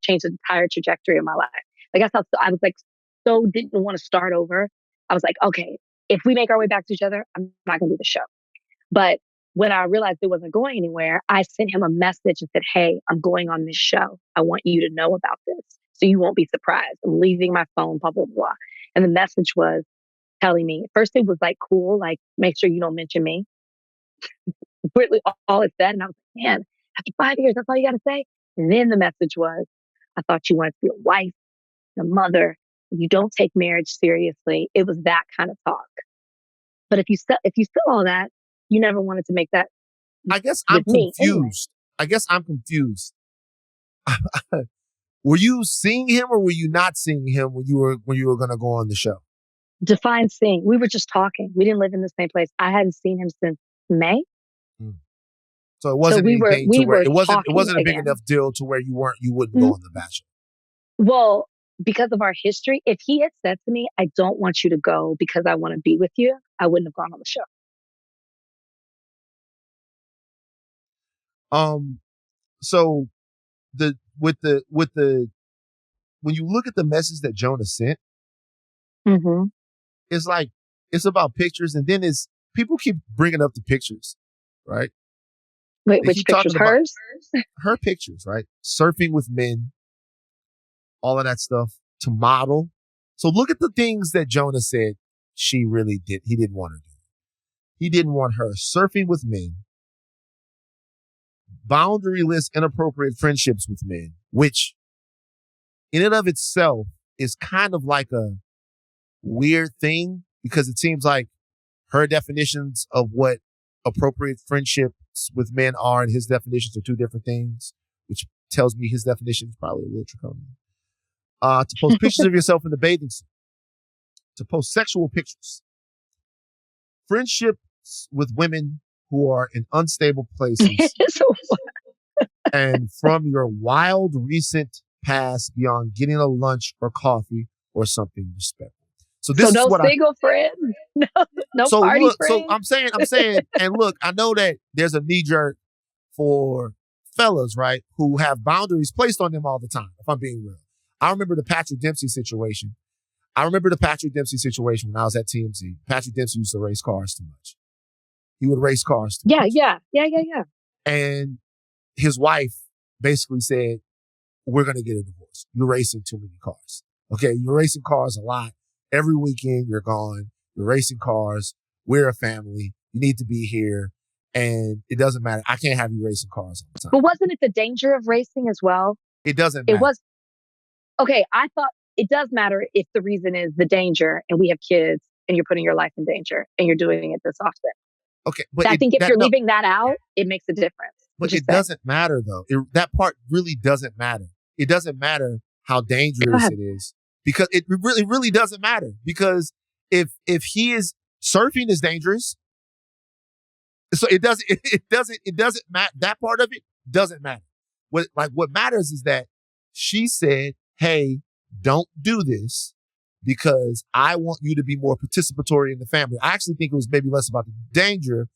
changed the entire trajectory of my life. Like I was like, so didn't want to start over. I was like, okay, if we make our way back to each other, I'm not going to do the show. But when I realized it wasn't going anywhere, I sent him a message and said, hey, I'm going on this show. I want you to know about this so you won't be surprised. I'm leaving my phone, blah, blah, blah. And the message was telling me, first it was like, cool, like make sure you don't mention me. Really all it said. And I was like, man, after 5 years, that's all you got to say. And then the message was, I thought you wanted to be a wife, a mother. You don't take marriage seriously. It was that kind of talk. But if you still all that, you never wanted to make that. I guess I'm confused. Anyway. I guess I'm confused. Were you seeing him or were you not seeing him when you were going to go on the show? Define seeing. We were just talking. We didn't live in the same place. I hadn't seen him since May. So it wasn't anything to where it wasn't a big enough deal to where you wouldn't go on The Bachelor. Well, because of our history, if he had said to me, I don't want you to go because I want to be with you, I wouldn't have gone on the show. So when you look at the message that Jonah sent, it's like, it's about pictures. And then people keep bringing up the pictures, right? Wait, which pictures? Hers? Her pictures, right? Surfing with men, all of that stuff to model. So look at the things that Jonah said he didn't want her to do. He didn't want her surfing with men, boundaryless, inappropriate friendships with men, which in and of itself is kind of like a weird thing because it seems like her definitions of what appropriate friendships with men are and his definitions are two different things, which tells me his definition is probably a little draconian. To post pictures of yourself in the bathing suit, to post sexual pictures, friendships with women who are in unstable places, and from your wild recent past beyond getting a lunch or coffee or something respectful. So this is what single friends, no party friends. So I'm saying, and look, I know that there's a knee jerk for fellas, right, who have boundaries placed on them all the time. If I'm being real, I remember the Patrick Dempsey situation. When I was at TMZ. Patrick Dempsey used to race cars too much. He would race cars too much. Yeah. And his wife basically said, we're going to get a divorce. You're racing too many cars. Okay, you're racing cars a lot. Every weekend you're gone. You're racing cars. We're a family. You need to be here. And it doesn't matter. I can't have you racing cars all the time. But wasn't it the danger of racing as well? It doesn't matter. It was. Okay, I thought it does matter if the reason is the danger and we have kids and you're putting your life in danger and you're doing it this often. Okay. But I think if you're leaving that out, it makes a difference. But it doesn't matter though. That part really doesn't matter. It doesn't matter how dangerous it is because it really doesn't matter because if he is surfing is dangerous. So it doesn't matter. That part of it doesn't matter. What matters is that she said, hey, don't do this because I want you to be more participatory in the family. I actually think it was maybe less about the danger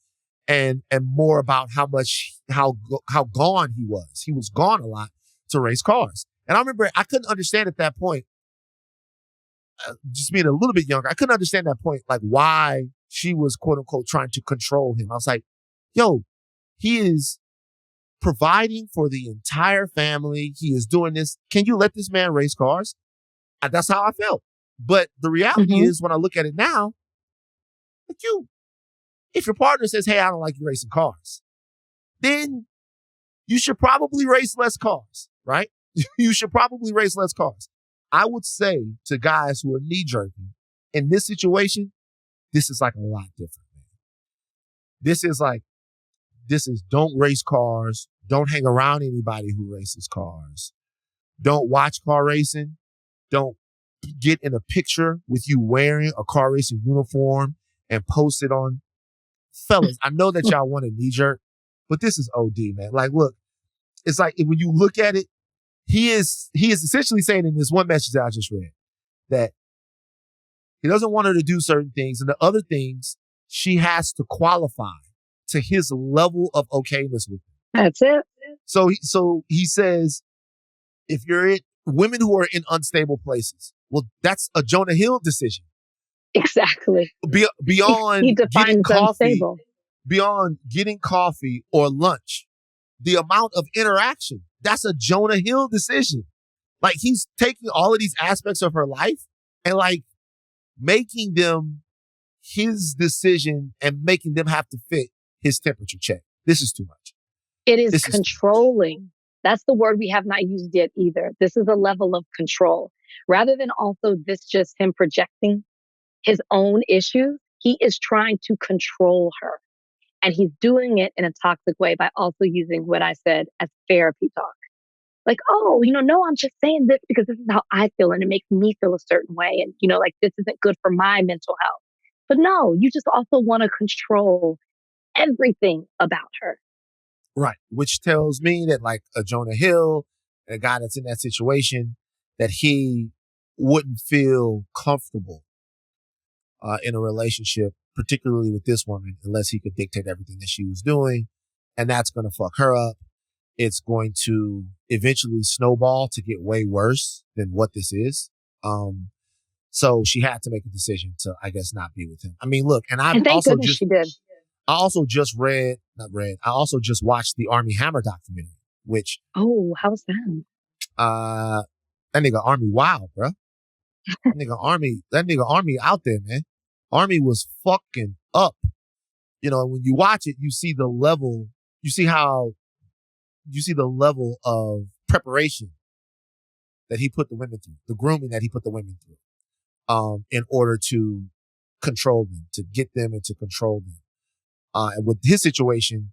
and more about how gone he was. He was gone a lot to race cars. And I remember I couldn't understand at that point, just being a little bit younger, I couldn't understand that point, like why she was quote unquote trying to control him. I was like, yo, he is providing for the entire family. He is doing this. Can you let this man race cars? And that's how I felt. But the reality is, when I look at it now, like if your partner says, hey, I don't like you racing cars, then you should probably race less cars, right? You should probably race less cars. I would say to guys who are knee jerking in this situation, this is like a lot different, man. This is don't race cars. Don't hang around anybody who races cars. Don't watch car racing. Don't get in a picture with you wearing a car racing uniform and post it on. Fellas, I know that y'all want a knee jerk, but this is OD, man. Like, look, it's like when you look at it, he is essentially saying in this one message that I just read that he doesn't want her to do certain things, and the other things she has to qualify to his level of okayness with him. That's it. So he says, if you're women who are in unstable places, well, that's a Jonah Hill decision. Exactly. Beyond he defines unstable. Beyond getting coffee or lunch, the amount of interaction, that's a Jonah Hill decision. Like, he's taking all of these aspects of her life and like making them his decision and making them have to fit his temperature check. This is too much. It is controlling. That's the word we have not used yet either. This is a level of control. Rather than also this just him projecting his own issues, he is trying to control her. And he's doing it in a toxic way by also using what I said as therapy talk. Like, oh, no, I'm just saying this because this is how I feel and it makes me feel a certain way. And, like this isn't good for my mental health. But no, you just also want to control everything about her. Right. Which tells me that like a Jonah Hill, a guy that's in that situation, that he wouldn't feel comfortable in a relationship, particularly with this woman, unless he could dictate everything that she was doing. And that's going to fuck her up. It's going to eventually snowball to get way worse than what this is. So she had to make a decision to, I guess, not be with him. I mean, look, and thank goodness she did. I also just I also just watched the Armie Hammer documentary, which. Oh, how's that? That nigga Armie wild, bro. That nigga Armie out there, man. Armie was fucking up. When you watch it, you see the level of preparation that he put the women through, the grooming that he put the women through, in order to control them, to get them and to control them. And with his situation,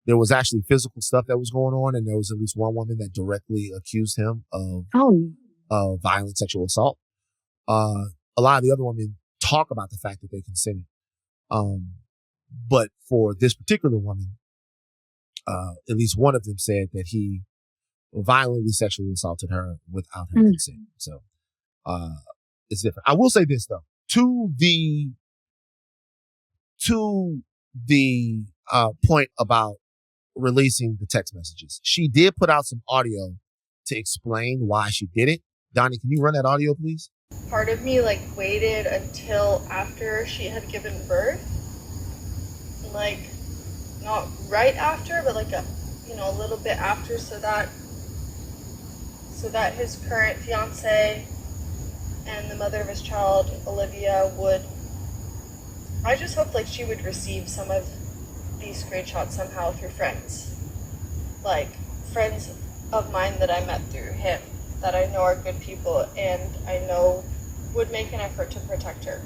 there was actually physical stuff that was going on, and there was at least one woman that directly accused him of violent sexual assault. A lot of the other women talk about the fact that they consented. But for this particular woman, at least one of them said that he violently sexually assaulted her without her consent. So, it's different. I will say this though, to the point about releasing the text messages, she did put out some audio to explain why she did it. Donnie, can you run that audio, please? Part of me waited until after she had given birth, not right after, but a little bit after, so that his current fiance and the mother of his child, Olivia, I just hope she would receive some of these screenshots somehow through friends, friends of mine that I met through him, that I know are good people and I know would make an effort to protect her.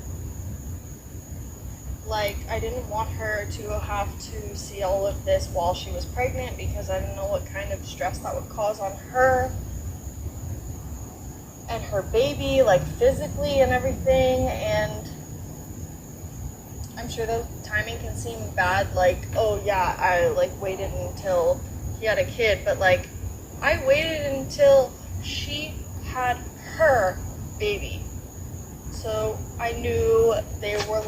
I didn't want her to have to see all of this while she was pregnant, because I didn't know what kind of stress that would cause on her and her baby, physically and everything. And I'm sure the timing can seem bad, oh yeah, I waited until he had a kid, but I waited until she had her baby. So I knew they were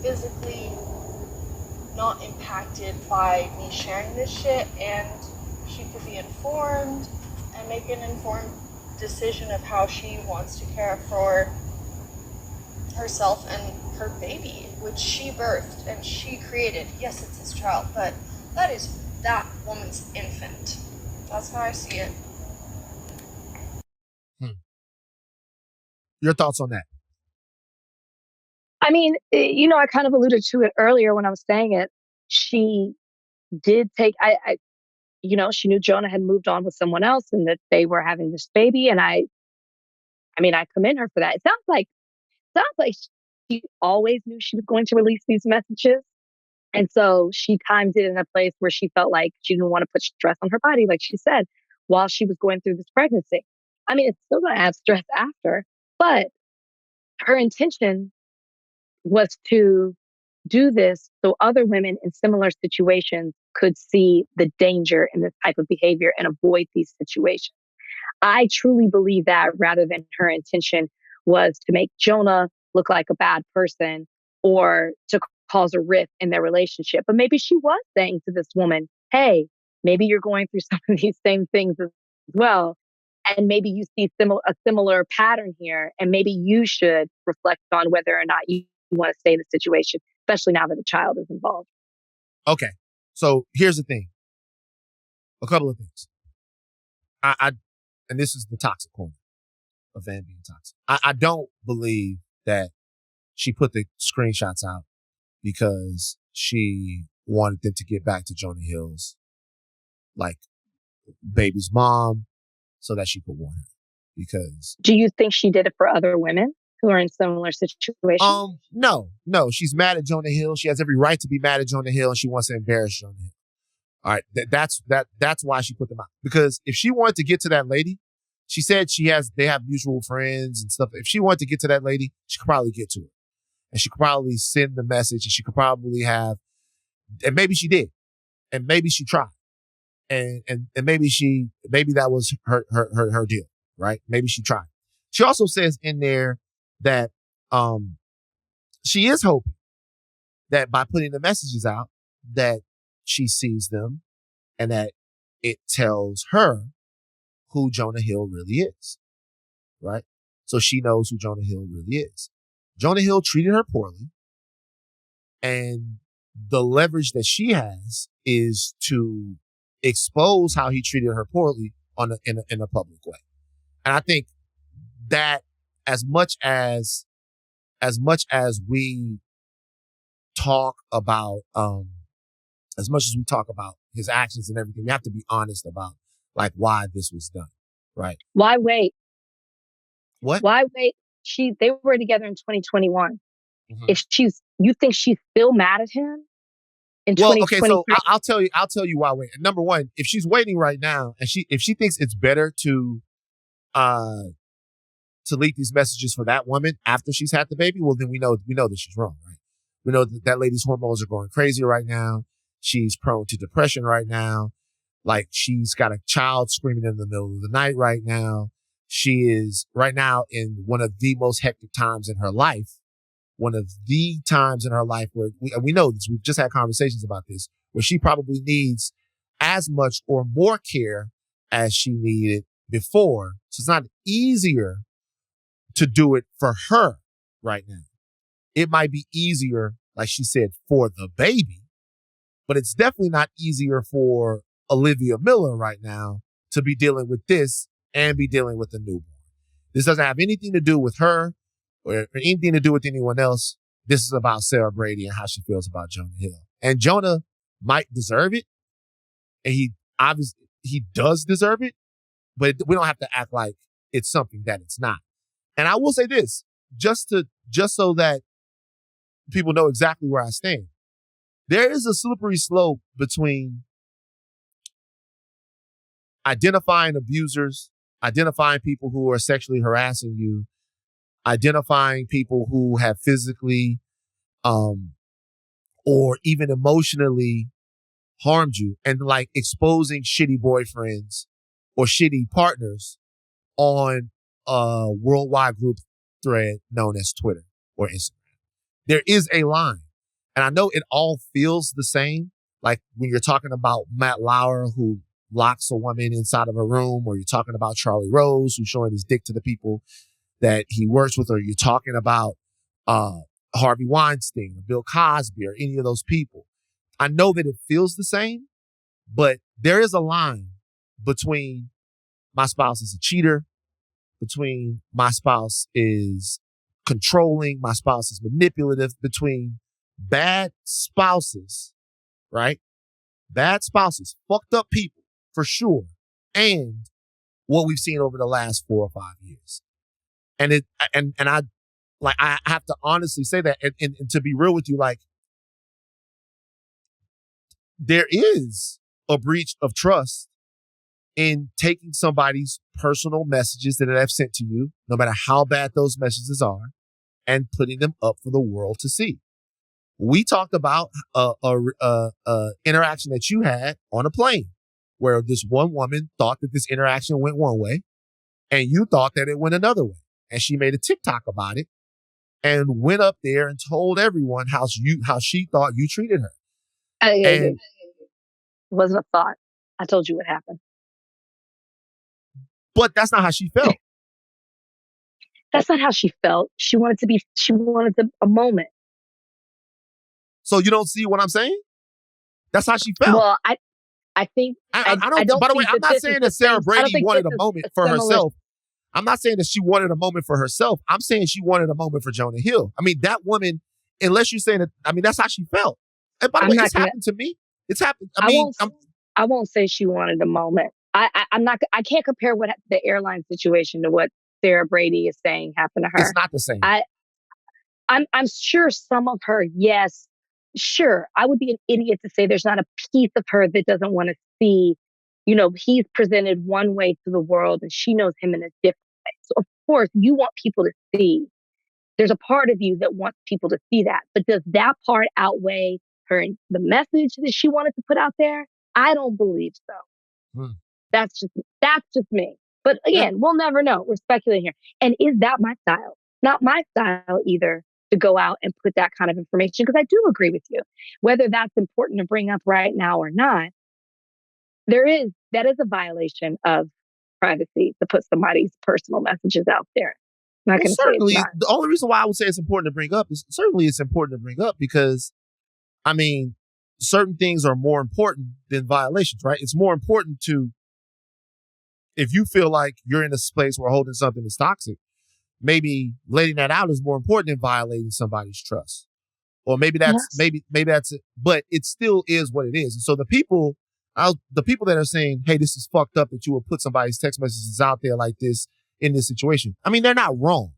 physically not impacted by me sharing this shit, and she could be informed and make an informed decision of how she wants to care for herself and her baby, which she birthed and she created. Yes, it's his child, but that is that woman's infant. That's how I see it. Your thoughts on that? I mean, I kind of alluded to it earlier when I was saying it. She did take, she knew Jonah had moved on with someone else and that they were having this baby. And I commend her for that. It sounds like she always knew she was going to release these messages. And so she timed it in a place where she felt like she didn't want to put stress on her body, like she said, while she was going through this pregnancy. I mean, it's still going to have stress after, but her intention was to do this so other women in similar situations could see the danger in this type of behavior and avoid these situations. I truly believe that, rather than her intention was to make Jonah look like a bad person or to cause a rift in their relationship. But maybe she was saying to this woman, hey, maybe you're going through some of these same things as well. And maybe you see a similar pattern here. And maybe you should reflect on whether or not you want to stay in the situation, especially now that a child is involved. Okay. So here's the thing. A couple of things. And this is the toxic corner of Van being toxic. I don't believe that she put the screenshots out because she wanted them to get back to Jonah Hill's, like, baby's mom, so that she could warn her. Because do you think she did it for other women who are in similar situations? No. She's mad at Jonah Hill. She has every right to be mad at Jonah Hill, and she wants to embarrass Jonah Hill. All right, that's why she put them out. Because if she wanted to get to that lady, she said they have mutual friends and stuff. If she wanted to get to that lady, she could probably get to her. And she could probably send the message, and she could probably have, and maybe she did. And maybe she tried. And maybe that was her deal, right? Maybe she tried. She also says in there that she is hoping that by putting the messages out that she sees them and that it tells her who Jonah Hill really is, right? So she knows who Jonah Hill really is. Jonah Hill treated her poorly, and the leverage that she has is to expose how he treated her poorly in a public way. And I think that as much as we talk about his actions and everything, we have to be honest about, like, why this was done, right? Why wait? What? Why wait? They were together in 2021. Mm-hmm. If you think she's still mad at him in 2023? Okay, so I'll tell you why wait. Number one, if she's waiting right now and if she thinks it's better to leak these messages for that woman after she's had the baby, well, then we know that she's wrong, right? We know that lady's hormones are going crazy right now. She's prone to depression right now. Like, she's got a child screaming in the middle of the night right now. She is right now in one of the most hectic times in her life. One of the times in her life where we know this, we've just had conversations about this, where she probably needs as much or more care as she needed before. So it's not easier to do it for her right now. It might be easier, like she said, for the baby, but it's definitely not easier for Olivia Miller right now to be dealing with this and be dealing with the newborn. This doesn't have anything to do with her or anything to do with anyone else. This is about Sarah Brady and how she feels about Jonah Hill. And Jonah might deserve it. And he does deserve it, but we don't have to act like it's something that it's not. And I will say this, just so that people know exactly where I stand. There is a slippery slope between identifying abusers, identifying people who are sexually harassing you, identifying people who have physically or even emotionally harmed you, and like exposing shitty boyfriends or shitty partners on a worldwide group thread known as Twitter or Instagram. There is a line. And I know it all feels the same. Like when you're talking about Matt Lauer, who locks a woman inside of a room, or you're talking about Charlie Rose, who's showing his dick to the people that he works with, or you're talking about Harvey Weinstein or Bill Cosby or any of those people. I know that it feels the same, but there is a line between my spouse is a cheater, between my spouse is controlling, my spouse is manipulative, between bad spouses, right? Bad spouses, fucked up people for sure, and what we've seen over the last 4 or 5 years. And I have to honestly say that, and to be real with you, like, there is a breach of trust in taking somebody's personal messages that they've sent to you, no matter how bad those messages are, and putting them up for the world to see. We talked about a interaction that you had on a plane where this one woman thought that this interaction went one way and you thought that it went another way. And she made a TikTok about it and went up there and told everyone how she thought you treated her. It wasn't a thought. I told you what happened. But that's not how she felt. That's not how she felt. She wanted a moment. So you don't see what I'm saying? That's how she felt. Well, I think I don't. By the way, I'm not saying that Sarah Brady wanted a moment for herself. I'm not saying that she wanted a moment for herself. I'm saying she wanted a moment for Jonah Hill. I mean, that woman, unless you're saying that, I mean, that's how she felt. And by the way, it's happened to me. It's happened. I won't say she wanted a moment. I'm not. I can't compare what the airline situation to what Sarah Brady is saying happened to her. It's not the same. I'm sure some of her, yes, sure. I would be an idiot to say there's not a piece of her that doesn't want to see, he's presented one way to the world and she knows him in a different way. So of course you want people to see. There's a part of you that wants people to see that. But does that part outweigh the message that she wanted to put out there? I don't believe so. That's just me. But again, we'll never know. We're speculating here. And is that my style? Not my style either, to go out and put that kind of information, because I do agree with you. Whether that's important to bring up right now or not, that is a violation of privacy to put somebody's personal messages out there. I'm not going to say it's not. The only reason why I would say it's important to bring up is certainly it's important to bring up because, I mean, certain things are more important than violations, right? It's more important to, if you feel like you're in a place where holding something is toxic, maybe letting that out is more important than violating somebody's trust. Or maybe that's, maybe that's it, but it still is what it is. And so the people that are saying, hey, this is fucked up that you would put somebody's text messages out there like this in this situation. I mean, they're not wrong,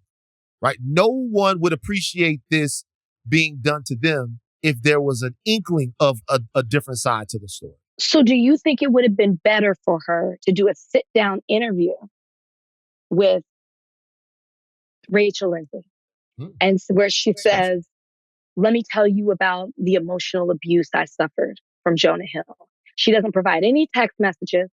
right? No one would appreciate this being done to them if there was an inkling of a different side to the story. So do you think it would have been better for her to do a sit-down interview with Rachel Lindsay? And where she says, let me tell you about the emotional abuse I suffered from Jonah Hill. She doesn't provide any text messages.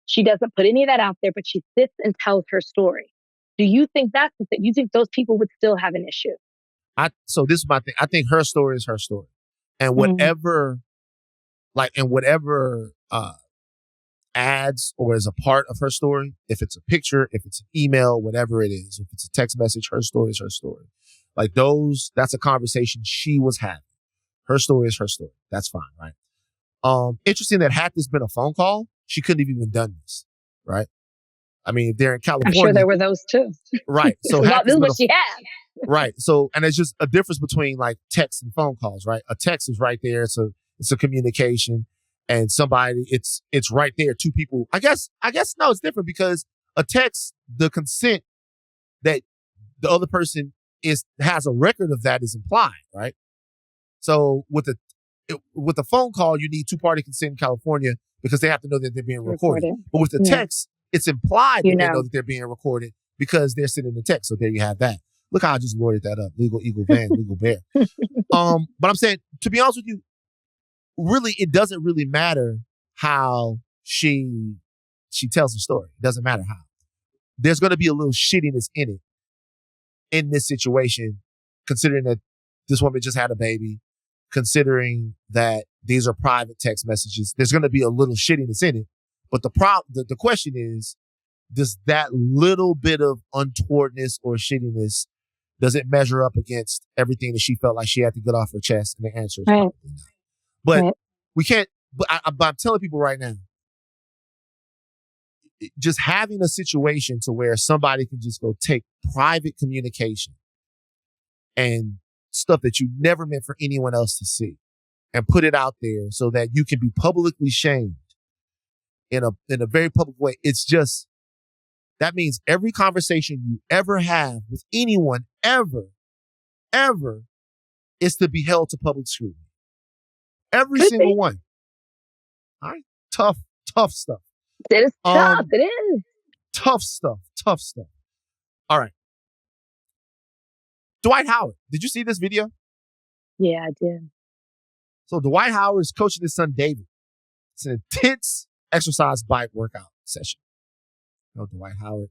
She doesn't put any of that out there, but she sits and tells her story. Do you think that's the thing? You think those people would still have an issue? So this is my thing. I think her story is her story. And whatever, whatever adds or is a part of her story, if it's a picture, if it's an email, whatever it is, if it's a text message, her story is her story. Like that's a conversation she was having. Her story is her story. That's fine, right? Interesting that had this been a phone call, she couldn't have even done this, right? I mean, if they're in California. I'm sure there were those too. Right. So this is what she had. Right. So, and it's just a difference between like text and phone calls, right? A text is right there. It's a communication, and somebody, it's right there. Two people. I guess no, it's different because a text, the consent that the other person has a record of that is implied, right? So with the phone call, you need two-party consent in California because they have to know that they're being recorded. But with the text, it's implied that they know that they're being recorded because they're sending the text. So there you have that. Look how I just lorded that up. Legal eagle van, legal bear. But I'm saying, to be honest with you, really, it doesn't really matter how she tells the story. It doesn't matter how. There's going to be a little shittiness in it, in this situation, considering that this woman just had a baby, considering that these are private text messages. There's going to be a little shittiness in it. But the question is, does that little bit of untowardness or shittiness, Does it measure up against everything that she felt like she had to get off her chest? And the answer is Right. probably not. But Right. we can't, but I'm telling people right now, just having a situation to where somebody can just go take private communication and stuff that you never meant for anyone else to see and put it out there so that you can be publicly shamed in a very public way. It's just, that means every conversation you ever have with anyone ever is to be held to public scrutiny. Every single one. All right. Tough stuff. It is tough. It is. Tough stuff. All right. Dwight Howard. Did you see this video? Yeah, I did. So Dwight Howard is coaching his son David. It's an intense exercise bike workout session. You know, Dwight Howard,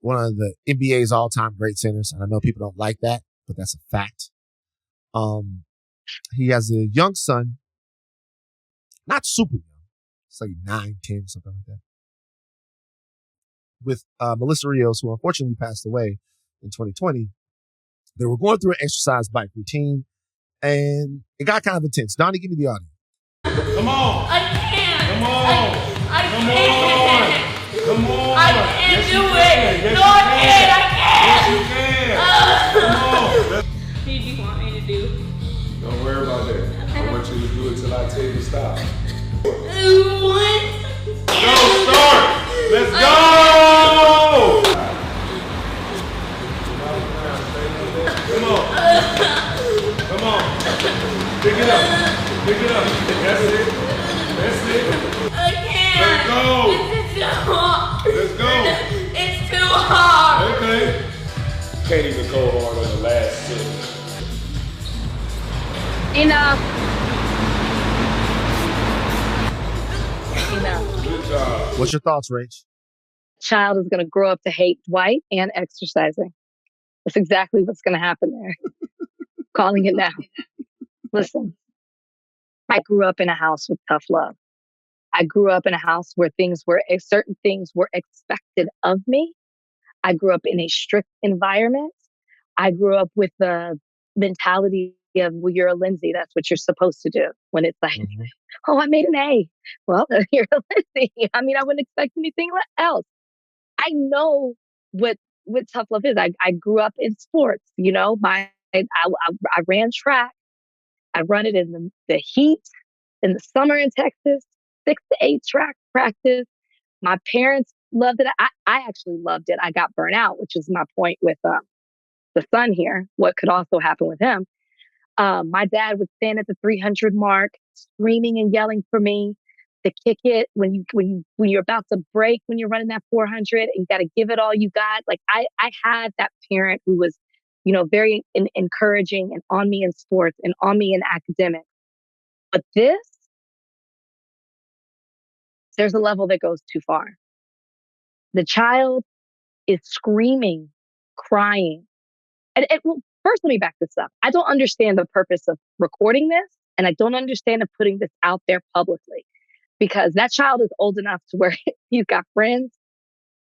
one of the NBA's all-time great centers. And I know people don't like that, but that's a fact. He has a young son, not super young. It's like 9, 10, something like that. With Melissa Rios, who unfortunately passed away in 2020. They were going through an exercise bike routine, and it got kind of intense. Donnie, give me the audio. Come on. I can't. Come on. I Come can't. on. Come on. I can't Yes, do you it. can. Yes, No, you I can't. I Yes, can't. you can. Come on. What do you want me to do? Don't worry about that. I want you to do it till I tell you to stop. What? Go, start. Let's go. Come on. Come on. Pick it up. Pick it up. That's it. That's it. I can't. Let's go. This is too hard. Let's go. It's too hard. Okay. Can't even go hard on the last two. Enough. Good job. What's your thoughts, Rach? Child is going to grow up to hate Dwight and exercising. That's exactly what's going to happen there. Calling it now. Listen, I grew up in a house with tough love. I grew up in a house where certain things were expected of me. I grew up in a strict environment. I grew up with the mentality of, well, you're a Lindsay. That's what you're supposed to do. When it's like, oh, I made an A. Well, you're a Lindsay. I mean, I wouldn't expect anything else. I know what tough love is. I grew up in sports. You know, I ran track. I run it in the heat in the summer in Texas, 6 to 8 track practice. My parents loved it. I actually loved it. I got burnt out, which is my point with the son here. What could also happen with him? My dad would stand at the 300 mark, screaming and yelling for me to kick it when you're about to break, when you're running that 400, and you got to give it all you got. Like I had that parent who was, you know, very encouraging and on me in sports and on me in academics. But there's a level that goes too far. The child is screaming, crying. Well, first, let me back this up. I don't understand the purpose of recording this, and I don't understand of putting this out there publicly, because that child is old enough to where he's got friends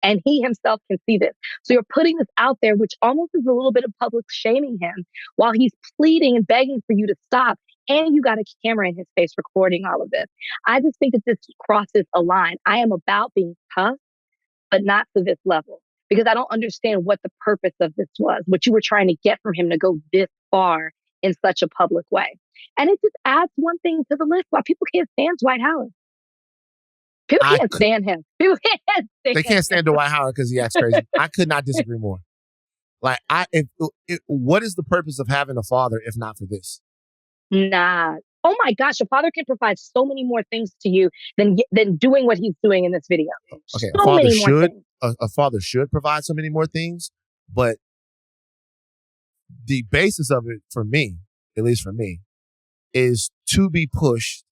and he himself can see this. So you're putting this out there, which almost is a little bit of public shaming him while he's pleading and begging for you to stop. And you got a camera in his face recording all of this. I just think that this crosses a line. I am about being tough, but not to this level, because I don't understand what the purpose of this was, what you were trying to get from him to go this far in such a public way. And it just adds one thing to the list why people can't stand Dwight Howard. People can't stand him. People can't stand They can't stand Dwight Howard because he acts crazy. I could not disagree more. Like, what is the purpose of having a father if not for this? Nah. Oh my gosh, a father can provide so many more things to you than doing what he's doing in this video. Okay, So a father should provide so many more things, but the basis of it for me, at least for me, is to be pushed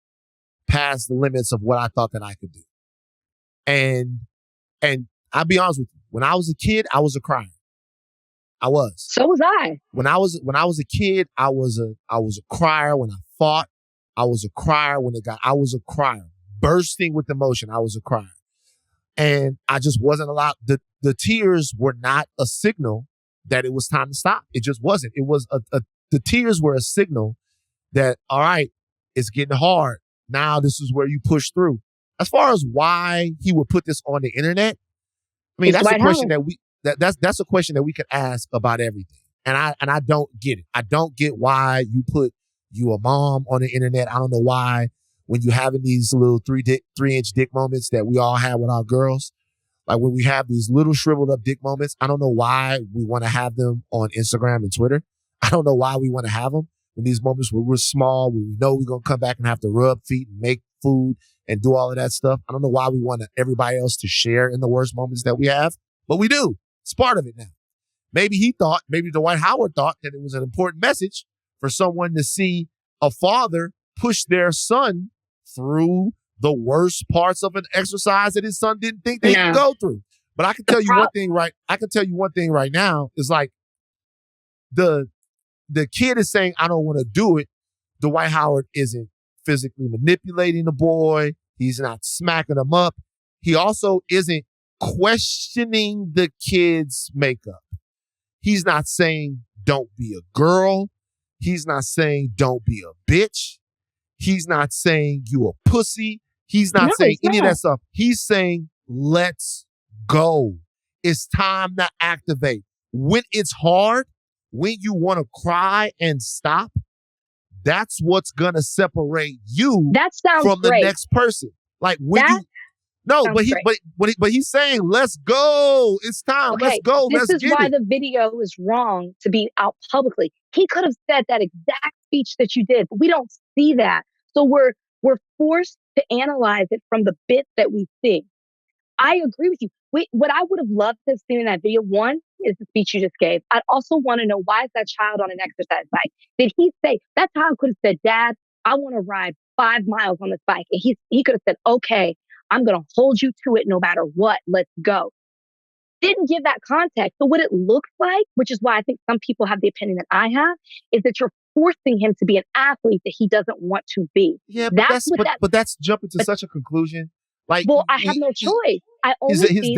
past the limits of what I thought that I could do. And I'll be honest with you, when I was a kid, I was a crier. I was. So was I. When I was a kid, I was a crier when I fought. I was a crier when I was a crier. Bursting with emotion, I was a crier. And I just wasn't allowed, the tears were not a signal that it was time to stop. It just wasn't. It was the tears were a signal that, all right, it's getting hard. Now this is where you push through. As far as why he would put this on the internet, I mean, that's a question that's a question that we could ask about everything. And I don't get it. I don't get why you put you a mom on the internet. I don't know why when you having these little 3-inch dick moments that we all have with our girls, like when we have these little shriveled up dick moments, I don't know why we want to have them on Instagram and Twitter. I don't know why we want to have them in these moments where we're small, where we know we're going to come back and have to rub feet and make food and do all of that stuff. I don't know why we want everybody else to share in the worst moments that we have, but we do. It's part of it now. Maybe Dwight Howard thought that it was an important message for someone to see a father push their son through the worst parts of an exercise that his son didn't think they could go through. But I can tell you one thing right now is like the kid is saying, I don't want to do it. Dwight Howard isn't physically manipulating the boy. He's not smacking him up. He also isn't questioning the kid's makeup. He's not saying, don't be a girl. He's not saying, don't be a bitch. He's not saying, you a pussy. He's not saying any of that stuff. He's saying, let's go. It's time to activate. When it's hard, when you want to cry and stop, that's what's going to separate you from the next person. Like when but he's saying, let's go. It's time. Okay, let's go. This is why the video is wrong to be out publicly. He could have said that exact speech that you did, but we don't see that. So we're forced to analyze it from the bits that we see. I agree with you. What I would have loved to have seen in that video, one, is the speech you just gave. I'd also want to know, why is that child on an exercise bike? Did he say, that child could have said, Dad, I want to ride 5 miles on this bike. And he could have said, okay, I'm going to hold you to it no matter what. Let's go. Didn't give that context. So what it looks like, which is why I think some people have the opinion that I have, is that you're forcing him to be an athlete that he doesn't want to be. Yeah, but that's jumping to such a conclusion. Like, well, I have no choice. I only see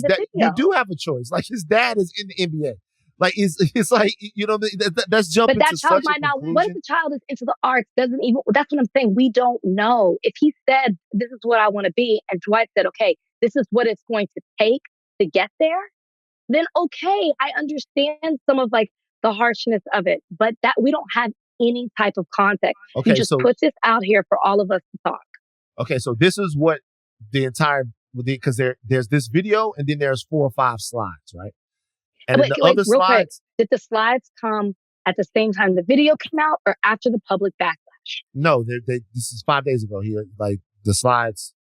the video. You do have a choice. Like his dad is in the NBA. Like it's like, you know, that's jumping to such a conclusion. But that child might not. What if the child is into the arts? Doesn't even. That's what I'm saying. We don't know. If he said, "This is what I want to be," and Dwight said, "Okay, this is what it's going to take to get there," then okay, I understand some of like the harshness of it, but that we don't have any type of context. Okay, he just puts this out here for all of us to talk. Okay, so this is what because there's this video and then there's 4 or 5 slides, right? And the other slides. Did the slides come at the same time the video came out or after the public backlash? No, this is 5 days ago here. Like the slides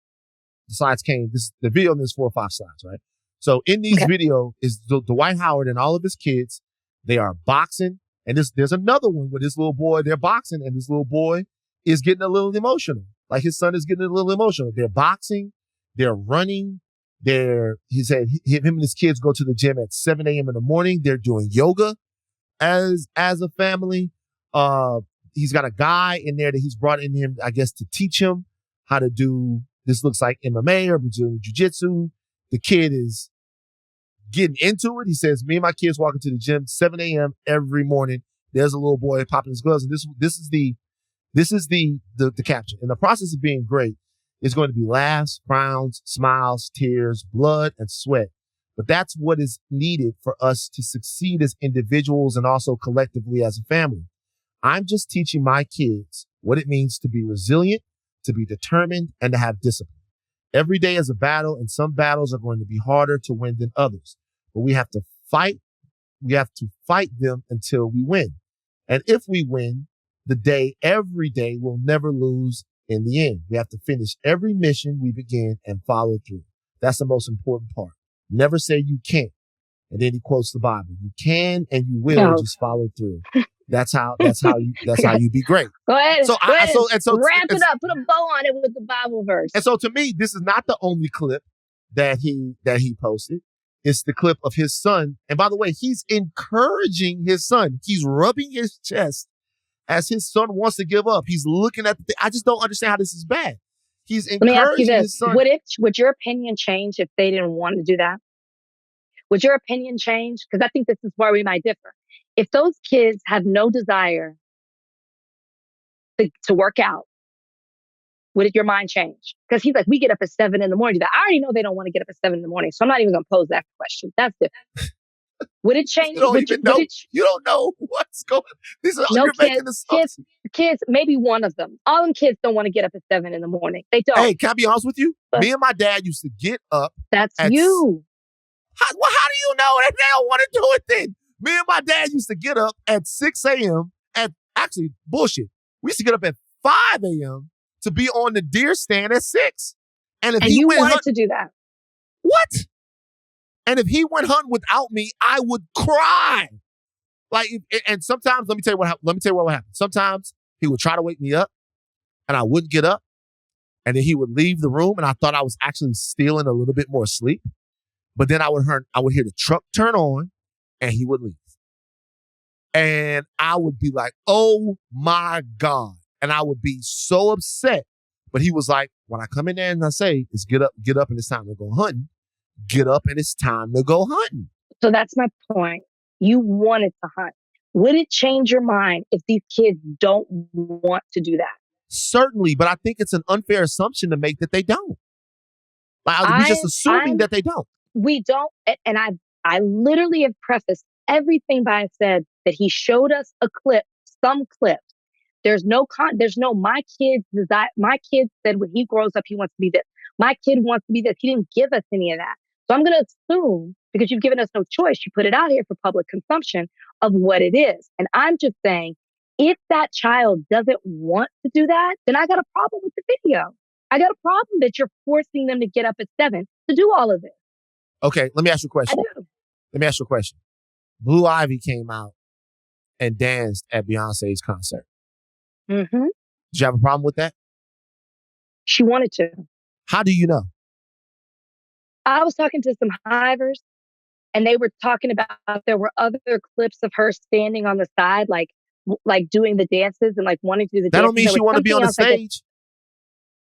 came. The video and there's 4 or 5 slides, right? So in these video is Dwight Howard and all of his kids. They are boxing, and there's another one with this little boy. They're boxing, and this little boy is getting a little emotional. Like his son is getting a little emotional. They're boxing, they're running. He said him and his kids go to the gym at 7 a.m. in the morning. They're doing yoga as a family. He's got a guy in there that he's brought in him, I guess, to teach him how to do, this looks like MMA or Brazilian Jiu-Jitsu. The kid is getting into it. He says, me and my kids walking to the gym 7 a.m. every morning. There's a little boy popping his gloves. And this is the caption. In the process of being great, it's going to be laughs, frowns, smiles, tears, blood, and sweat. But that's what is needed for us to succeed as individuals and also collectively as a family. I'm just teaching my kids what it means to be resilient, to be determined, and to have discipline. Every day is a battle, and some battles are going to be harder to win than others. But we have to fight. We have to fight them until we win. And if we win, every day we'll never lose in the end. We have to finish every mission we begin and follow through. That's the most important part. Never say you can't. And then he quotes the Bible. You can and you will, just follow through. That's how you be great. Go ahead. So wrap it up. Put a bow on it with the Bible verse. And so to me, this is not the only clip that he posted. It's the clip of his son. And by the way, he's encouraging his son. He's rubbing his chest as his son wants to give up. He's looking at the thing. I just don't understand how this is bad. He's encouraging his son. Would your opinion change if they didn't want to do that? would your opinion change? Because I think this is where we might differ. If those kids have no desire to work out, would your mind change? Because he's like, we get up at 7 a.m. I already know they don't want to get up at 7 a.m, so I'm not even going to pose that question. That's different. Would it change? You don't even know. You don't know what's going on. You're making this kids, maybe one of them. All them kids don't want to get up at 7 a.m. They don't. Hey, can I be honest with you? Me and my dad used to get up. That's you. How do you know that they don't want to do it then? Me and my dad used to get up at 6 a.m. Actually, bullshit. We used to get up at 5 a.m. to be on the deer stand at 6. And if he wanted to do that. What? And if he went hunting without me, I would cry. And sometimes, let me tell you what would happen. Sometimes he would try to wake me up, and I wouldn't get up, and then he would leave the room, and I thought I was actually stealing a little bit more sleep. But then I would hear the truck turn on, and he would leave, and I would be like, "Oh my God!" And I would be so upset. But he was like, "When I come in there and I say, it's get up, and it's time to go hunting. Get up and it's time to go hunting." So that's my point. You wanted to hunt. Would it change your mind if these kids don't want to do that? Certainly, but I think it's an unfair assumption to make that they don't. We're just assuming that they don't. We don't. And I literally have prefaced everything by said that he showed us some clips. There's no my kid said when he grows up, he wants to be this. My kid wants to be this. He didn't give us any of that. So I'm going to assume, because you've given us no choice, you put it out here for public consumption of what it is. And I'm just saying, if that child doesn't want to do that, then I got a problem with the video. I got a problem that you're forcing them to get up at 7 to do all of this. Okay, let me ask you a question. Let me ask you a question. Blue Ivy came out and danced at Beyonce's concert. Mm-hmm. Did you have a problem with that? She wanted to. How do you know? I was talking to some hivers, and they were talking about there were other clips of her standing on the side, like doing the dances and like wanting to do the dances. That don't mean she want to be on the stage.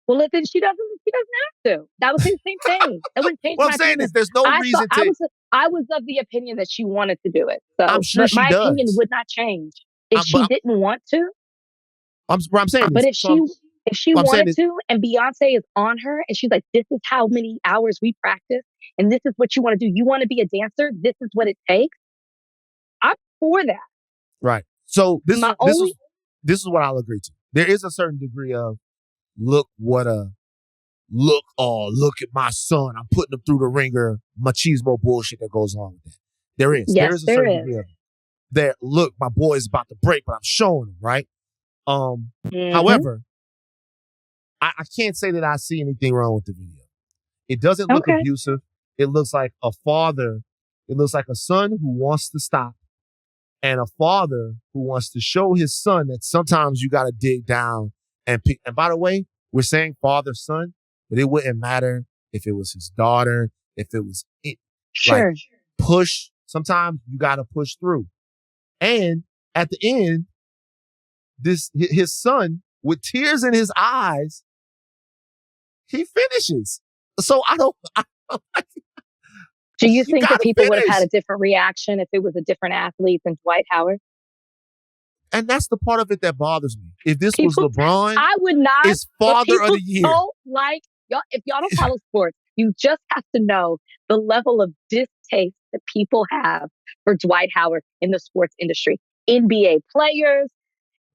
Well, then she doesn't have to. That was the same thing. That wouldn't change. What I'm saying is there's no reason to. I was of the opinion that she wanted to do it. So I'm sure she does. My opinion would not change if she didn't want to. I'm saying but this. if she wanted to, and Beyonce is on her, and she's like, this is how many hours we practice, and this is what you want to do. You want to be a dancer? This is what it takes. I'm for that. Right. So this is what I'll agree to. There is a certain degree of look at my son. I'm putting him through the ringer. Machismo bullshit that goes along with that. There is. Yes, there is a certain degree of it. There, look, my boy is about to break, but I'm showing him, right? However, I can't say that I see anything wrong with the video. It doesn't look abusive. It looks like a father. It looks like a son who wants to stop and a father who wants to show his son that sometimes you got to dig down and pick. And by the way, we're saying father, son, but it wouldn't matter if it was his daughter, if it was it. Sure. Like, push. Sometimes you got to push through. And at the end, his son, with tears in his eyes, he finishes. So do you think that people would have had a different reaction if it was a different athlete than Dwight Howard? And that's the part of it that bothers me. If this was LeBron, I would not. It's father of the year. If y'all don't follow sports, you just have to know the level of distaste that people have for Dwight Howard in the sports industry. NBA players,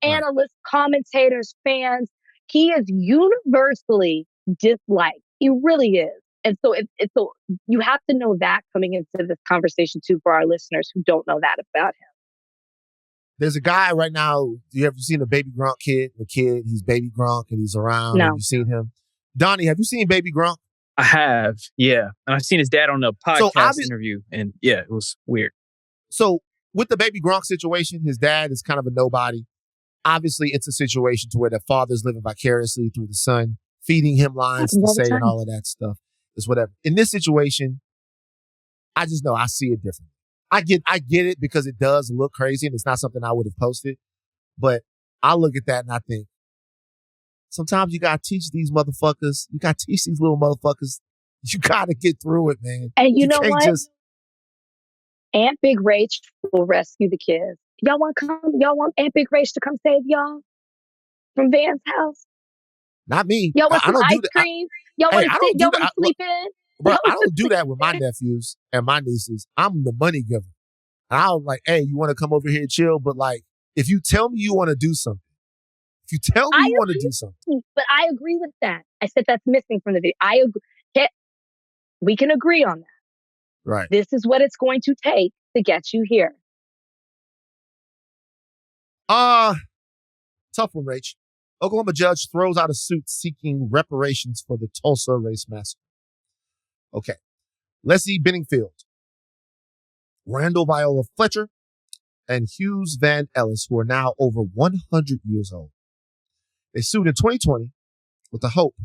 analysts, commentators, fans. He is universally disliked. He really is. And so so you have to know that coming into this conversation too for our listeners who don't know that about him. There's a guy right now. You ever seen a Baby Gronk kid? The kid, he's Baby Gronk and he's around. No. Have you seen him? Donnie, have you seen Baby Gronk? I have, yeah. And I've seen his dad on a podcast interview. And yeah, it was weird. So with the Baby Gronk situation, his dad is kind of a nobody. Obviously, it's a situation to where the father's living vicariously through the son, feeding him lines to say and all of that stuff. It's whatever. In this situation, I just know I see it differently. I get it because it does look crazy and it's not something I would have posted. But I look at that and I think, sometimes you got to teach these motherfuckers. You got to teach these little motherfuckers. You got to get through it, man. And you know what? Aunt Big Rach will rescue the kids. Y'all want come? Y'all want Aunt Big Rach to come save y'all from Van's house? Not me. Y'all want I some don't ice do that. cream? Y'all Hey, want to I sit? don't do Y'all want to that. sleep in? Bro, I don't do that with my nephews and my nieces. I'm the money giver. And I was like, hey, you want to come over here and chill? But like, if you tell me you want to do something, if you tell me you want to do something. But I agree with that. I said that's missing from the video. I agree. We can agree on that. Right. This is what it's going to take to get you here. Tough one, Rach. Oklahoma judge throws out a suit seeking reparations for the Tulsa race massacre. Okay. Leslie Benningfield, Randall Viola Fletcher, and Hughes Van Ellis, who are now over 100 years old. They sued in 2020 with the hope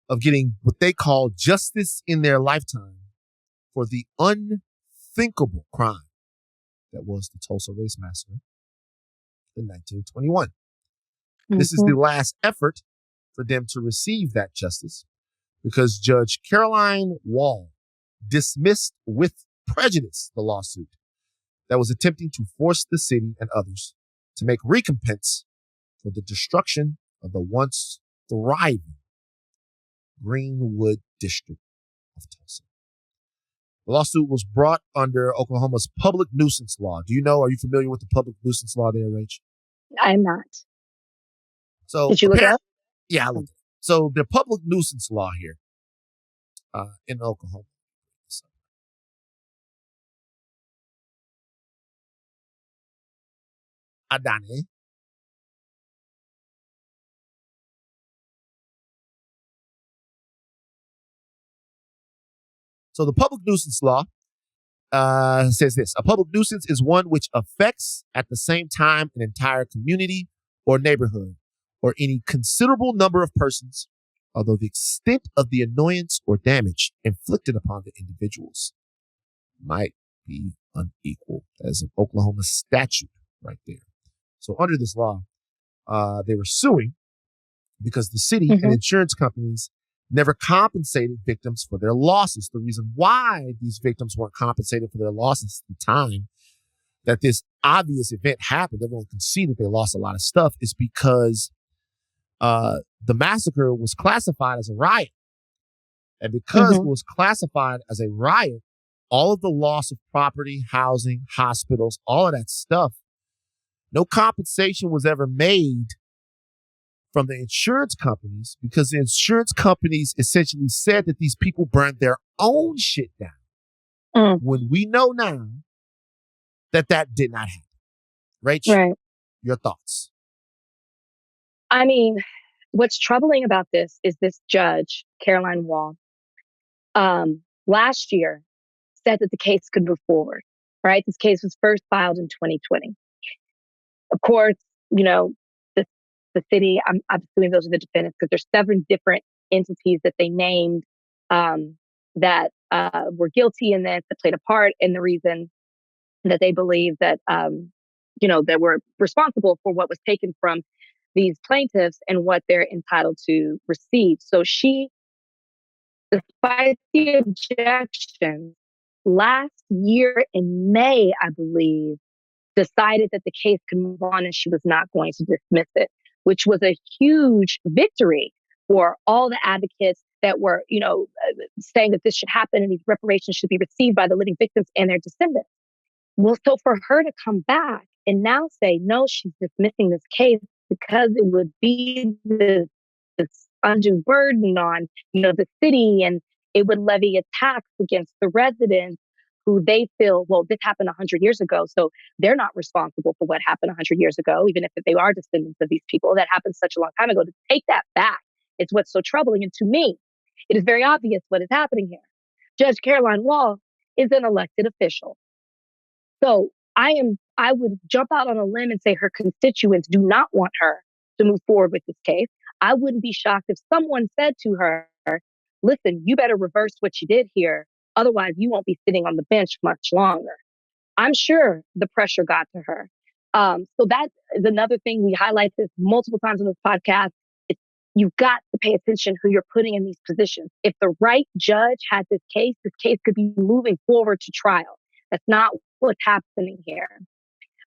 of getting what they call justice in their lifetime for the unthinkable crime that was the Tulsa race massacre in 1921. This is the last effort for them to receive that justice because Judge Caroline Wall dismissed with prejudice the lawsuit that was attempting to force the city and others to make recompense for the destruction of the once thriving Greenwood district of Tulsa. The lawsuit was brought under Oklahoma's public nuisance law. Are you familiar with the public nuisance law there, Rach? I'm not. So did you look it up? Yeah, I looked it up. So the public nuisance law here in Oklahoma. Donnie. So the public nuisance law says this: a public nuisance is one which affects at the same time an entire community or neighborhood or any considerable number of persons, although the extent of the annoyance or damage inflicted upon the individuals might be unequal. That is an Oklahoma statute right there. So under this law, they were suing because the city and insurance companies never compensated victims for their losses. The reason why these victims weren't compensated for their losses at the time that this obvious event happened, everyone can see that they lost a lot of stuff, is because the massacre was classified as a riot. And because it was classified as a riot, all of the loss of property, housing, hospitals, all of that stuff, no compensation was ever made from the insurance companies because the insurance companies essentially said that these people burned their own shit down. When we know now that did not happen. Rach, your thoughts? I mean, what's troubling about this is this judge, Caroline Wall, last year said that the case could move forward, right? This case was first filed in 2020. Of course, the city, I'm assuming those are the defendants because there's 7 different entities that they named that were guilty in this, that played a part in the reason that they believe that, that were responsible for what was taken from these plaintiffs and what they're entitled to receive. So she, despite the objections, last year in May, I believe, decided that the case could move on and she was not going to dismiss it, which was a huge victory for all the advocates that were, saying that this should happen and these reparations should be received by the living victims and their descendants. Well, so for her to come back and now say, no, she's dismissing this case because it would be this undue burden on, the city, and it would levy a tax against the residents who they feel, well, this happened 100 years ago, so they're not responsible for what happened 100 years ago, even if they are descendants of these people. That happened such a long time ago. To take that back, it's what's so troubling. And to me, it is very obvious what is happening here. Judge Caroline Wall is an elected official. So I would jump out on a limb and say her constituents do not want her to move forward with this case. I wouldn't be shocked if someone said to her, listen, you better reverse what you did here. Otherwise, you won't be sitting on the bench much longer. I'm sure the pressure got to her. So that is another thing. We highlight this multiple times on this podcast. You've got to pay attention who you're putting in these positions. If the right judge had this case could be moving forward to trial. That's not what's happening here.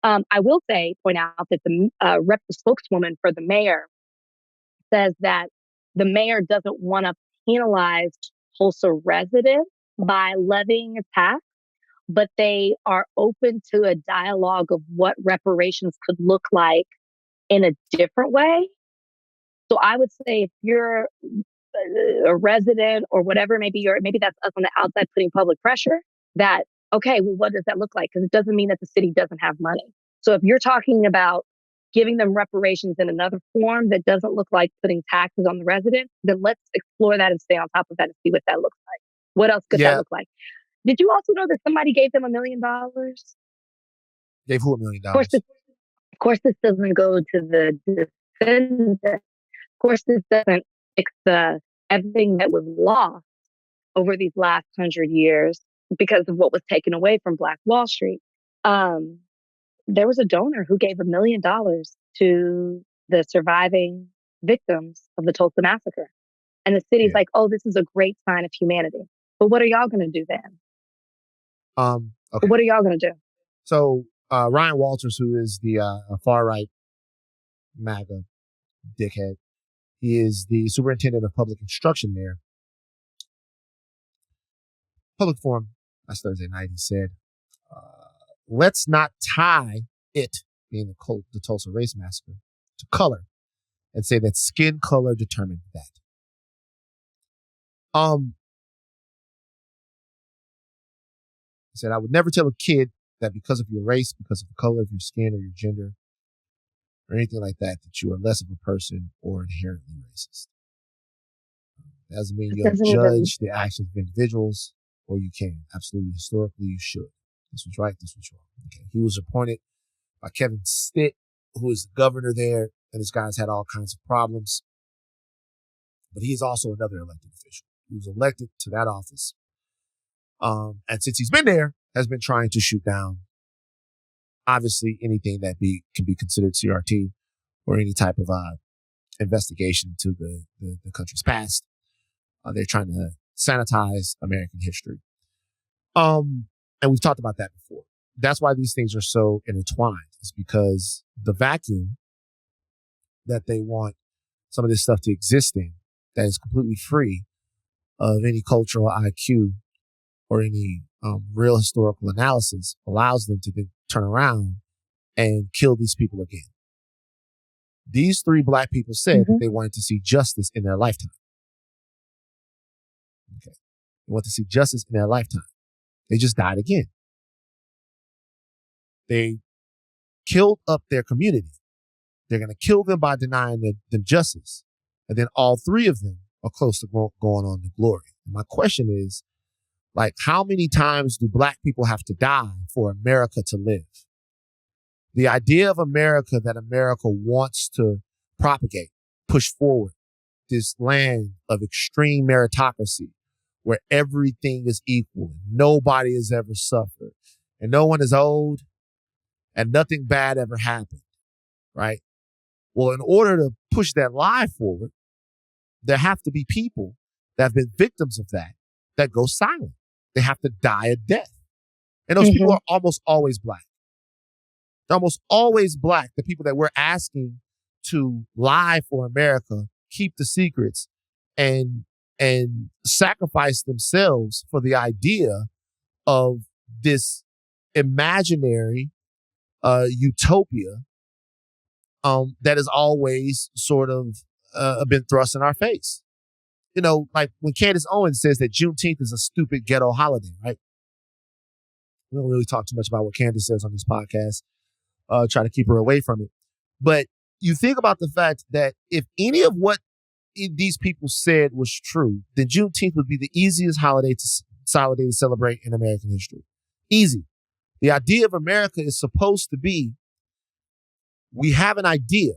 I will point out that the spokeswoman for the mayor says that the mayor doesn't want to penalize Tulsa residents by levying a tax, but they are open to a dialogue of what reparations could look like in a different way. So I would say if you're a resident or whatever, maybe that's us on the outside putting public pressure that, okay, well, what does that look like? Because it doesn't mean that the city doesn't have money. So if you're talking about giving them reparations in another form that doesn't look like putting taxes on the residents, then let's explore that and stay on top of that and see what that looks like. What else could that look like? Did you also know that somebody gave them $1 million? Gave who $1 million? Of course, this doesn't go to the defendant. Of course, this doesn't fix everything that was lost over these last 100 years because of what was taken away from Black Wall Street. There was a donor who gave $1 million to the surviving victims of the Tulsa Massacre. And the city's like, oh, this is a great sign of humanity. But what are y'all going to do then? Okay. What are y'all going to do? So Ryan Walters, who is the far-right MAGA dickhead, he is the superintendent of public instruction there. Public forum last Thursday night, he said, let's not tie it, being the Tulsa Race Massacre, to color and say that skin color determined that. He said, I would never tell a kid that because of your race, because of the color of your skin or your gender or anything like that, that you are less of a person or inherently racist. That doesn't mean you'll judge the actions of individuals, or you can. Absolutely, historically, you should. This was right, this was wrong. Okay. He was appointed by Kevin Stitt, who is the governor there, and this guy's had all kinds of problems. But he's also another elected official. He was elected to that office. And since he's been there, has been trying to shoot down, obviously, anything that can be considered CRT or any type of investigation to the country's past. They're trying to sanitize American history. And we've talked about that before. That's why these things are so intertwined. It's because the vacuum that they want some of this stuff to exist in, that is completely free of any cultural IQ or any real historical analysis, allows them to then turn around and kill these people again. These 3 Black people said that they wanted to see justice in their lifetime. Okay. They want to see justice in their lifetime. They just died again. They killed up their community. They're going to kill them by denying them justice. And then all 3 of them are close to going on to glory. And my question is, like, how many times do Black people have to die for America to live? The idea of America that America wants to propagate, push forward, this land of extreme meritocracy where everything is equal, nobody has ever suffered, and no one is old, and nothing bad ever happened, right? Well, in order to push that lie forward, there have to be people that have been victims of that go silent. They have to die a death. And those people are almost always Black. They're almost always Black, the people that we're asking to lie for America, keep the secrets, and sacrifice themselves for the idea of this imaginary utopia that has always sort of been thrust in our face. You know, like when Candace Owens says that Juneteenth is a stupid ghetto holiday, right? We don't really talk too much about what Candace says on this podcast. Try to keep her away from it. But you think about the fact that if any of what these people said was true, then Juneteenth would be the easiest holiday to celebrate in American history. Easy. The idea of America is supposed to be, we have an idea.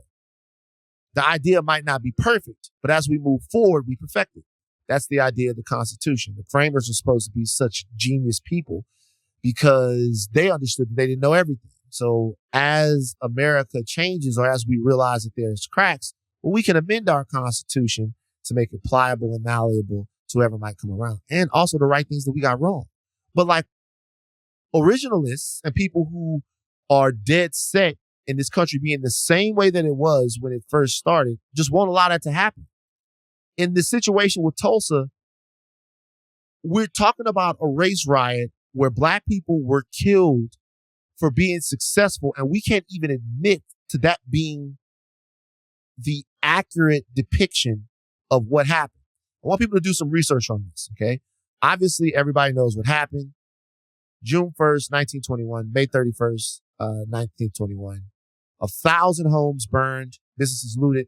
The idea might not be perfect, but as we move forward, we perfect it. That's the idea of the Constitution. The framers are supposed to be such genius people because they understood that they didn't know everything. So as America changes, or as we realize that there's cracks, well, we can amend our Constitution to make it pliable and malleable to whoever might come around, and also to right things that we got wrong. But like, originalists and people who are dead set in this country being the same way that it was when it first started just won't allow that to happen. In this situation with Tulsa, we're talking about a race riot where Black people were killed for being successful, and we can't even admit to that being the accurate depiction of what happened. I want people to do some research on this, okay? Obviously, everybody knows what happened. June 1st, 1921, May 31st, 1921. 1,000 homes burned, businesses looted,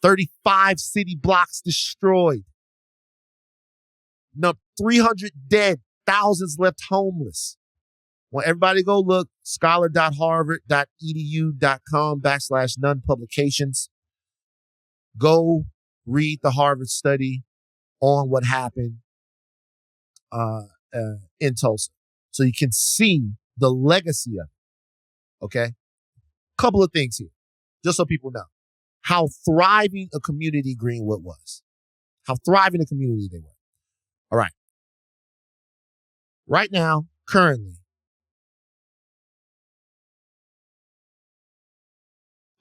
35 city blocks destroyed. No, 300 dead, thousands left homeless. Want everybody to go look, scholar.harvard.edu.com/none-publications. Go read the Harvard study on what happened in Tulsa, so you can see the legacy of it. Okay? Couple of things here, just so people know how thriving a community Greenwood was, how thriving a community they were. All right. Right now, currently,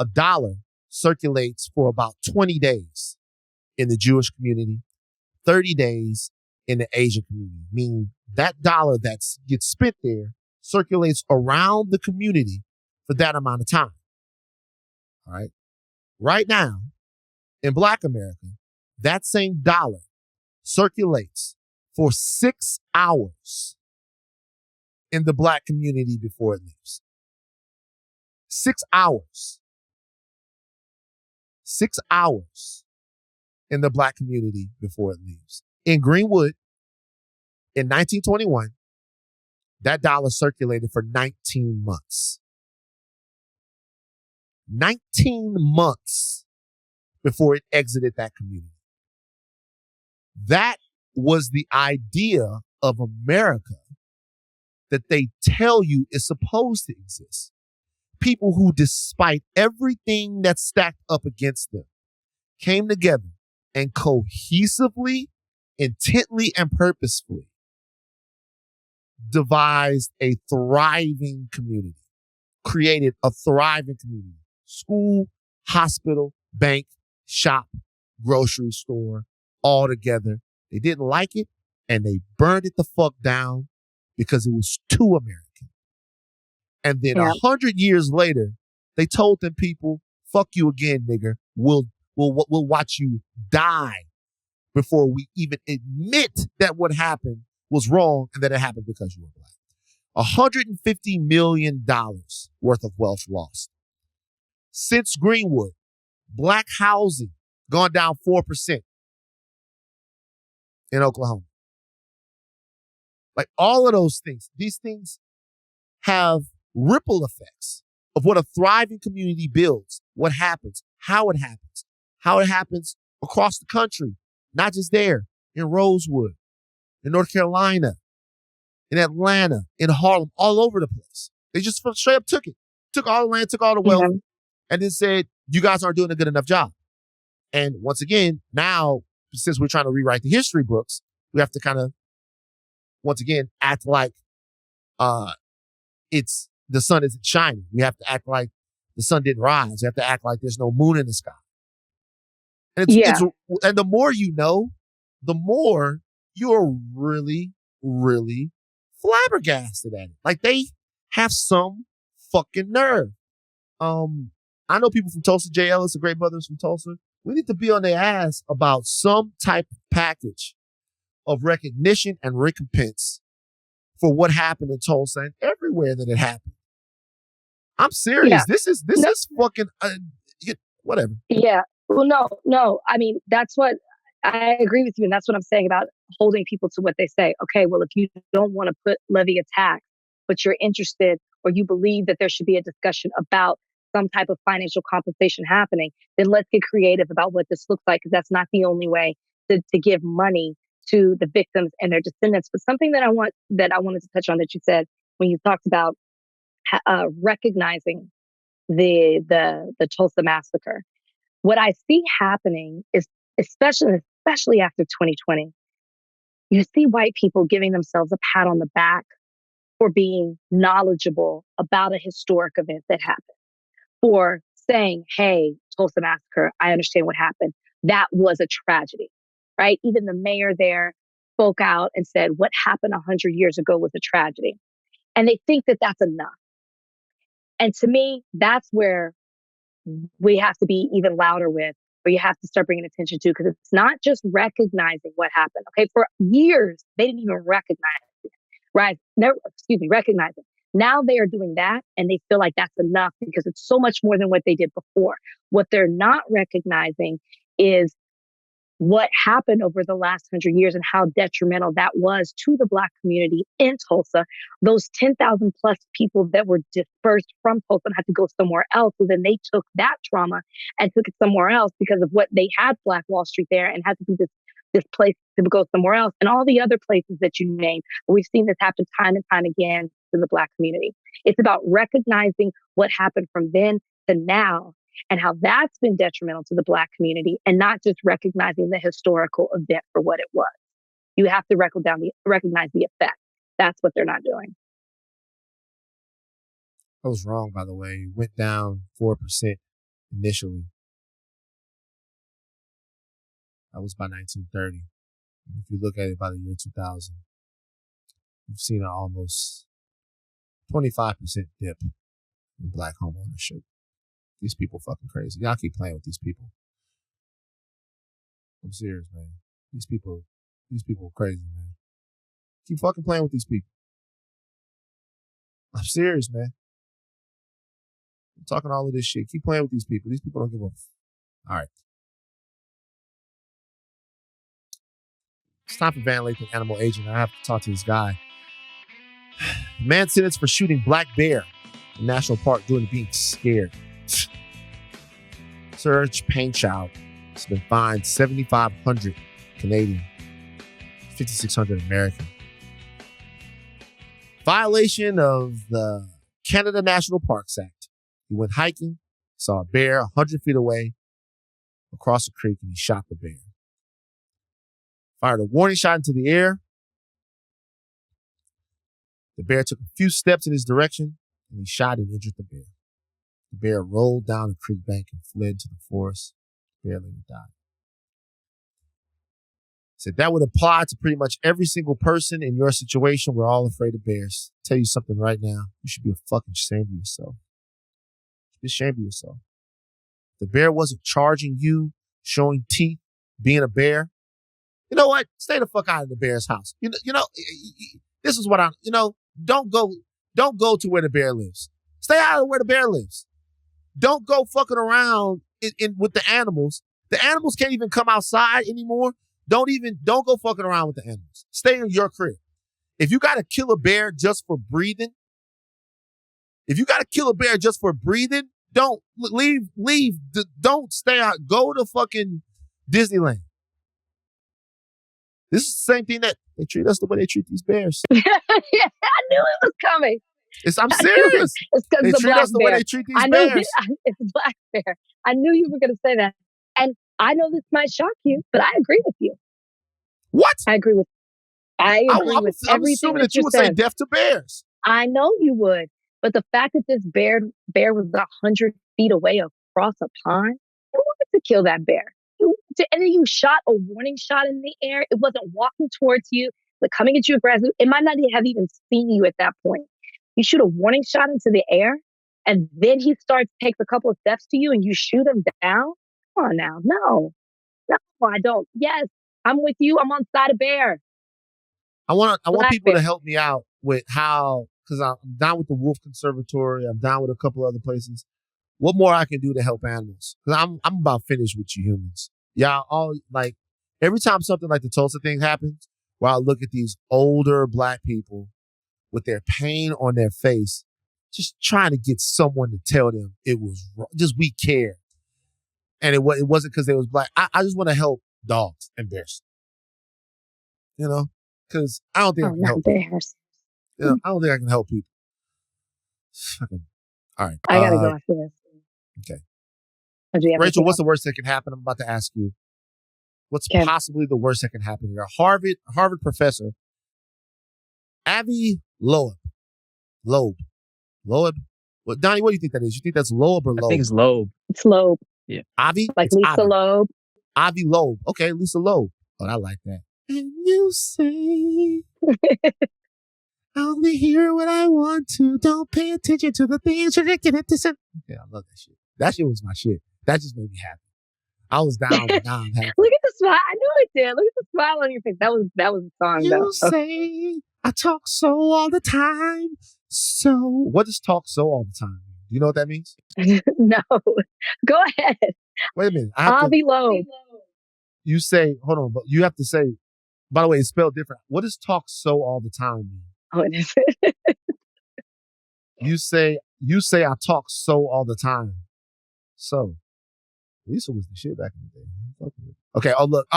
$1 circulates for about 20 days in the Jewish community, 30 days in the Asian community, meaning that dollar that gets spent there circulates around the community for that amount of time. All right. Right now, in Black America, that same dollar circulates for 6 hours in the Black community before it leaves. 6 hours. 6 hours in the Black community before it leaves. In Greenwood, in 1921, that dollar circulated for 19 months. 19 months before it exited that community. That was the idea of America that they tell you is supposed to exist. People who, despite everything that's stacked up against them, came together and cohesively, intently, and purposefully devised a thriving community, created a thriving community. School, hospital, bank, shop, grocery store, all together. They didn't like it, and they burned it the fuck down because it was too American. And then 100 years later, they told them people, fuck you again, nigger. We'll watch you die before we even admit that what happened was wrong and that it happened because you were Black. $150 million worth of wealth lost. Since Greenwood, Black housing gone down 4% in Oklahoma. Like all of those things, these things have ripple effects of what a thriving community builds, what happens, how it happens across the country, not just there, in Rosewood, in North Carolina, in Atlanta, in Harlem, all over the place. They just straight up took it, took all the land, took all the wealth, and then said, you guys aren't doing a good enough job. And once again, now, since we're trying to rewrite the history books, we have to kind of, once again, act like it's the sun isn't shining. We have to act like the sun didn't rise. We have to act like there's no moon in the sky. And and the more you know, the more you're really, really flabbergasted at it. Like they have some fucking nerve. I know people from Tulsa, Jay Ellis, the great brothers from Tulsa. We need to be on their ass about some type of package of recognition and recompense for what happened in Tulsa and everywhere that it happened. I'm serious. Yeah. This is fucking whatever. Yeah. Well, no. I mean, that's what I agree with you, and that's what I'm saying about holding people to what they say. Okay, well, if you don't want to levy a tax, but you're interested or you believe that there should be a discussion about some type of financial compensation happening, then let's get creative about what this looks like, because that's not the only way to give money to the victims and their descendants. But something that I wanted to touch on that you said when you talked about recognizing the Tulsa massacre. What I see happening is, especially after 2020, you see white people giving themselves a pat on the back for being knowledgeable about a historic event that happened, for saying, hey, Tulsa Massacre, I understand what happened. That was a tragedy, right? Even the mayor there spoke out and said, what happened 100 years ago was a tragedy. And they think that that's enough. And to me, that's where we have to be even louder with, or you have to start bringing attention to, because it's not just recognizing what happened. Okay, for years, they didn't even recognize it, right? Never, recognize it. Now they are doing that, and they feel like that's enough because it's so much more than what they did before. What they're not recognizing is what happened over the last 100 years and how detrimental that was to the Black community in Tulsa. Those 10,000 plus people that were dispersed from Tulsa and had to go somewhere else. So then they took that trauma and took it somewhere else because of what they had Black Wall Street there and had to be displaced to go somewhere else. And all the other places that you name, we've seen this happen time and time again to the Black community. It's about recognizing what happened from then to now, and how that's been detrimental to the Black community, and not just recognizing the historical event for what it was. You have to recognize the effect. That's what they're not doing. I was wrong, by the way. It went down 4% initially. That was by 1930. If you look at it by the year 2000, you've seen an almost 25% dip in Black home ownership. These people fucking crazy. Y'all keep playing with these people. I'm serious, man. These people are crazy, man. Keep fucking playing with these people. I'm serious, man. I'm talking all of this shit. Keep playing with these people. These people don't give a All right. It's time for Van Lathan, Animal Agent. I have to talk to this guy. Man sentenced for shooting black bear in National Park due to being scared. Serge Painchild has been fined $7,500 Canadian, $5,600 American. Violation of the Canada National Parks Act. He went hiking, saw a bear 100 feet away across the creek, and he shot the bear. Fired a warning shot into the air. The bear took a few steps in his direction, and he shot and injured the bear. The bear rolled down the creek bank and fled to the forest. The bear later died. Said that would apply to pretty much every single person in your situation. We're all afraid of bears. I'll tell you something right now. You should be fucking ashamed of yourself. Be ashamed of yourself. The bear wasn't charging you, showing teeth, being a bear. You know what? Stay the fuck out of the bear's house. You know, this is what don't go to where the bear lives. Stay out of where the bear lives. Don't go fucking around with the animals. The animals can't even come outside anymore. Don't go fucking around with the animals. Stay in your crib. If you got to kill a bear just for breathing, don't leave. Don't stay out. Go to fucking Disneyland. This is the same thing that they treat us the way they treat these bears. Yeah, I knew it was coming. I'm serious. It's because they the treat black us the bear. way they treat these I know bears. It's a black bear. I knew you were going to say that. And I know this might shock you, but I agree with you. What? I agree with everything I'm assuming that you would say death to bears. I know you would. But the fact that this bear was 100 feet away across a pond, you wanted to kill that bear. And then you shot a warning shot in the air. It wasn't walking towards you, but coming at you aggressively. It might not have even seen you at that point. You shoot a warning shot into the air, and then he takes a couple of steps to you, and you shoot him down. Come on now. No, I don't. Yes, I'm with you. I'm on side of bear. I want people to help me out with how, because I'm down with the Wolf Conservatory. I'm down with a couple other places. What more I can do to help animals? Because I'm about finished with you humans. Y'all all, like, every time something like the Tulsa thing happens, where I look at these older black people with their pain on their face, just trying to get someone to tell them it was wrong. Just we care. And it wasn't because they was black. I just want to help dogs and bears. You know? Because I don't think I can help bears. You know, I don't think I can help people. All right. I gotta go after this. Okay. Rachel, what's the worst that can happen? I'm about to ask you. What's possibly the worst that can happen here? A Harvard professor, Avi Loeb, Loeb. Loeb? Well, Donnie, what do you think that is? You think that's Loeb or Loeb? I think it's Loeb. It's Loeb. Yeah. Avi? Like It's Lisa Avi. Loeb. Avi Loeb. Okay, Lisa Loeb. Oh, I like that. And you say, I only hear what I want to. Don't pay attention to the things you're looking at. Yeah, I love that shit. That shit was my shit. That just made me happy. I was down, but now I'm happy. Look at the smile. I knew it did. Look at the smile on your face. That was the song, You though. say I talk so all the time. So what does talk so all the time mean? Do you know what that means? No. Go ahead. Wait a minute. I have to, Avi Loeb. you say, hold on, but you have to say, by the way, it's spelled different. What does talk so all the time mean? Oh, it is. You say I talk so all the time. So Lisa was the shit back in the day. Okay, oh look.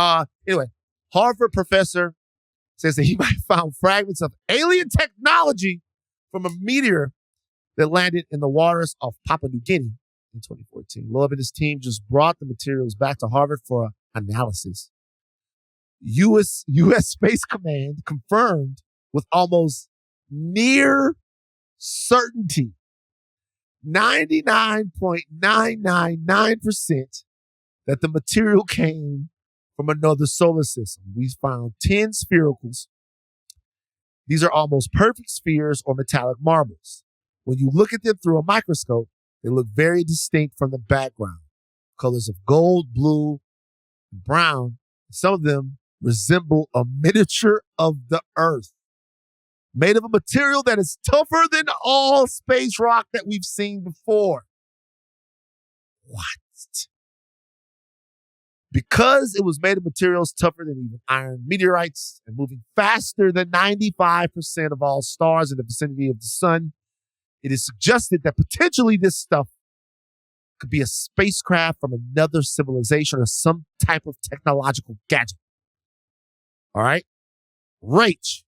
Anyway, Harvard professor says that he might have found fragments of alien technology from a meteor that landed in the waters of Papua New Guinea in 2014. Loeb and his team just brought the materials back to Harvard for analysis. U.S. Space Command confirmed with almost near certainty, 99.999%, that the material came from another solar system. We found 10 sphericals. These are almost perfect spheres or metallic marbles. When you look at them through a microscope, they look very distinct from the background. Colors of gold, blue, and brown. Some of them resemble a miniature of the Earth, made of a material that is tougher than all space rock that we've seen before. What? Because it was made of materials tougher than even iron meteorites and moving faster than 95% of all stars in the vicinity of the sun, it is suggested that potentially this stuff could be a spacecraft from another civilization or some type of technological gadget. All right? Rach,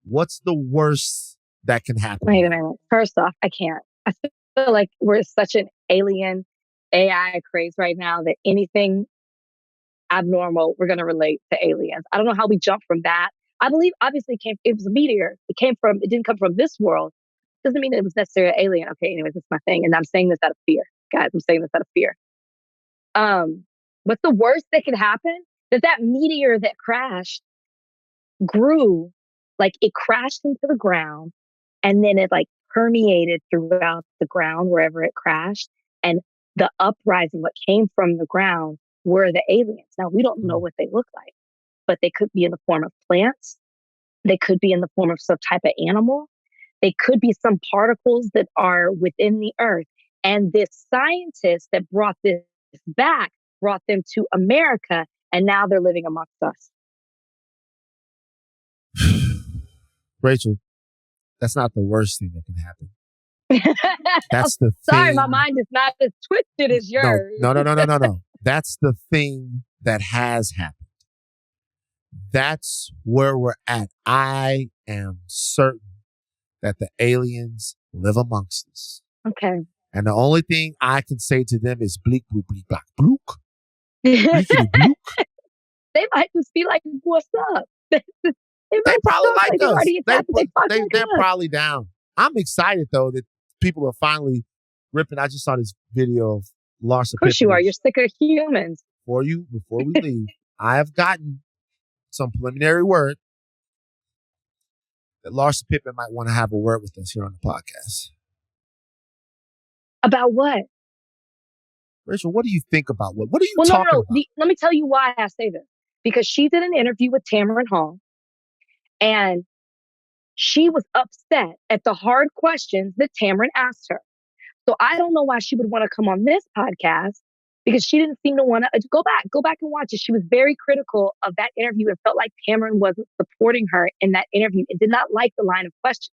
what's the worst that can happen? Wait a minute. First off, I can't. I feel like we're such an alien AI craze right now that anything abnormal, we're going to relate to aliens. I don't know how we jump from that. I believe obviously it was a meteor. It didn't come from this world. Doesn't mean it was necessarily an alien. Okay, anyways, that's my thing. And I'm saying this out of fear. Guys, I'm saying this out of fear. What's the worst that could happen? That meteor that crashed grew, like it crashed into the ground and then it like permeated throughout the ground wherever it crashed. And the uprising, what came from the ground were the aliens. Now, we don't know what they look like, but they could be in the form of plants. They could be in the form of some type of animal. They could be some particles that are within the earth. And this scientist that brought this back brought them to America, and now they're living amongst us. Rachel, that's not the worst thing that can happen. That's the Sorry, thing. my mind is not as twisted as yours. No. That's the thing that has happened. That's where we're at. I am certain that the aliens live amongst us. Okay. And the only thing I can say to them is bleak, bloop, bleak, black, blook. Bleakity, blook. They might just be like, what's up? They probably like us. They're us. probably down. I'm excited, though, that people are finally ripping. I just saw this video of Larsa. Of course you are. You're sick of humans. Before we leave, I have gotten some preliminary word that Larsa Pippen might want to have a word with us here on the podcast. About what? Rachel, what do you think about what? What are you talking about? Let me tell you why I say this. Because she did an interview with Tamron Hall, and she was upset at the hard questions that Tamron asked her. So I don't know why she would want to come on this podcast, because she didn't seem to want to go back and watch it. She was very critical of that interview and felt like Tamron wasn't supporting her in that interview and did not like the line of questions.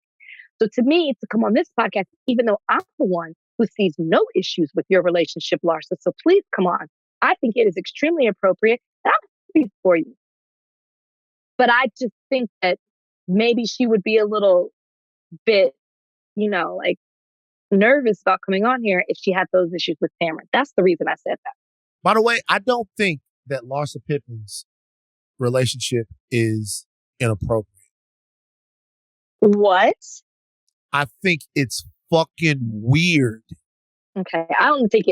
So to me, to come on this podcast, even though I'm the one who sees no issues with your relationship, Larsa, so please come on. I think it is extremely appropriate. And I'm happy for you. But I just think that maybe she would be a little bit, like nervous about coming on here if she had those issues with Tamron. That's the reason I said that. By the way, I don't think that Larsa Pippen's relationship is inappropriate. What? I think it's fucking weird. Okay, I don't think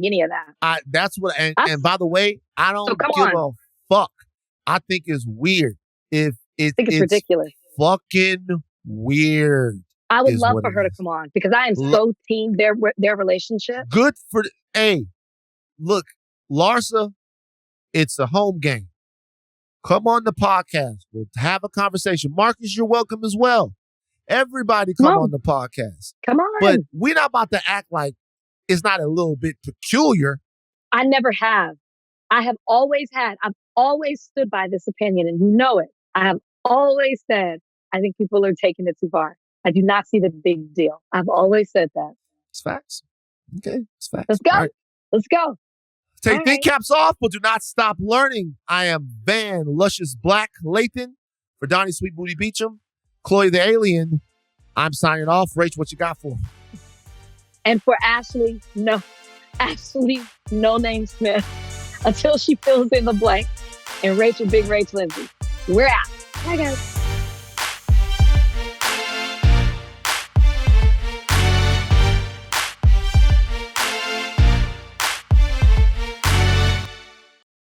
any of that. That's what. And by the way, I don't give a fuck. I think it's weird. I think it's ridiculous. Fucking weird. I would love for her to come on because I am so team their relationship. Good for look, Larsa, it's a home game. Come on the podcast. We'll have a conversation. Marcus, you're welcome as well. Everybody come on the podcast. Come on. But we're not about to act like it's not a little bit peculiar. I never have. I've always stood by this opinion, and you know it. I have always said, I think people are taking it too far. I do not see the big deal. I've always said that. It's facts. Okay, it's facts. Let's go. Right. Let's go. Take think caps off, but do not stop learning. I am Van Luscious Black Lathan for Donnie Sweet Booty Beacham, Chloe the Alien. I'm signing off. Rach, what you got for? And for Ashleigh, no name Smith, until she fills in the blank. And Rachel, Big Rach Lindsay. We're out. Bye, guys.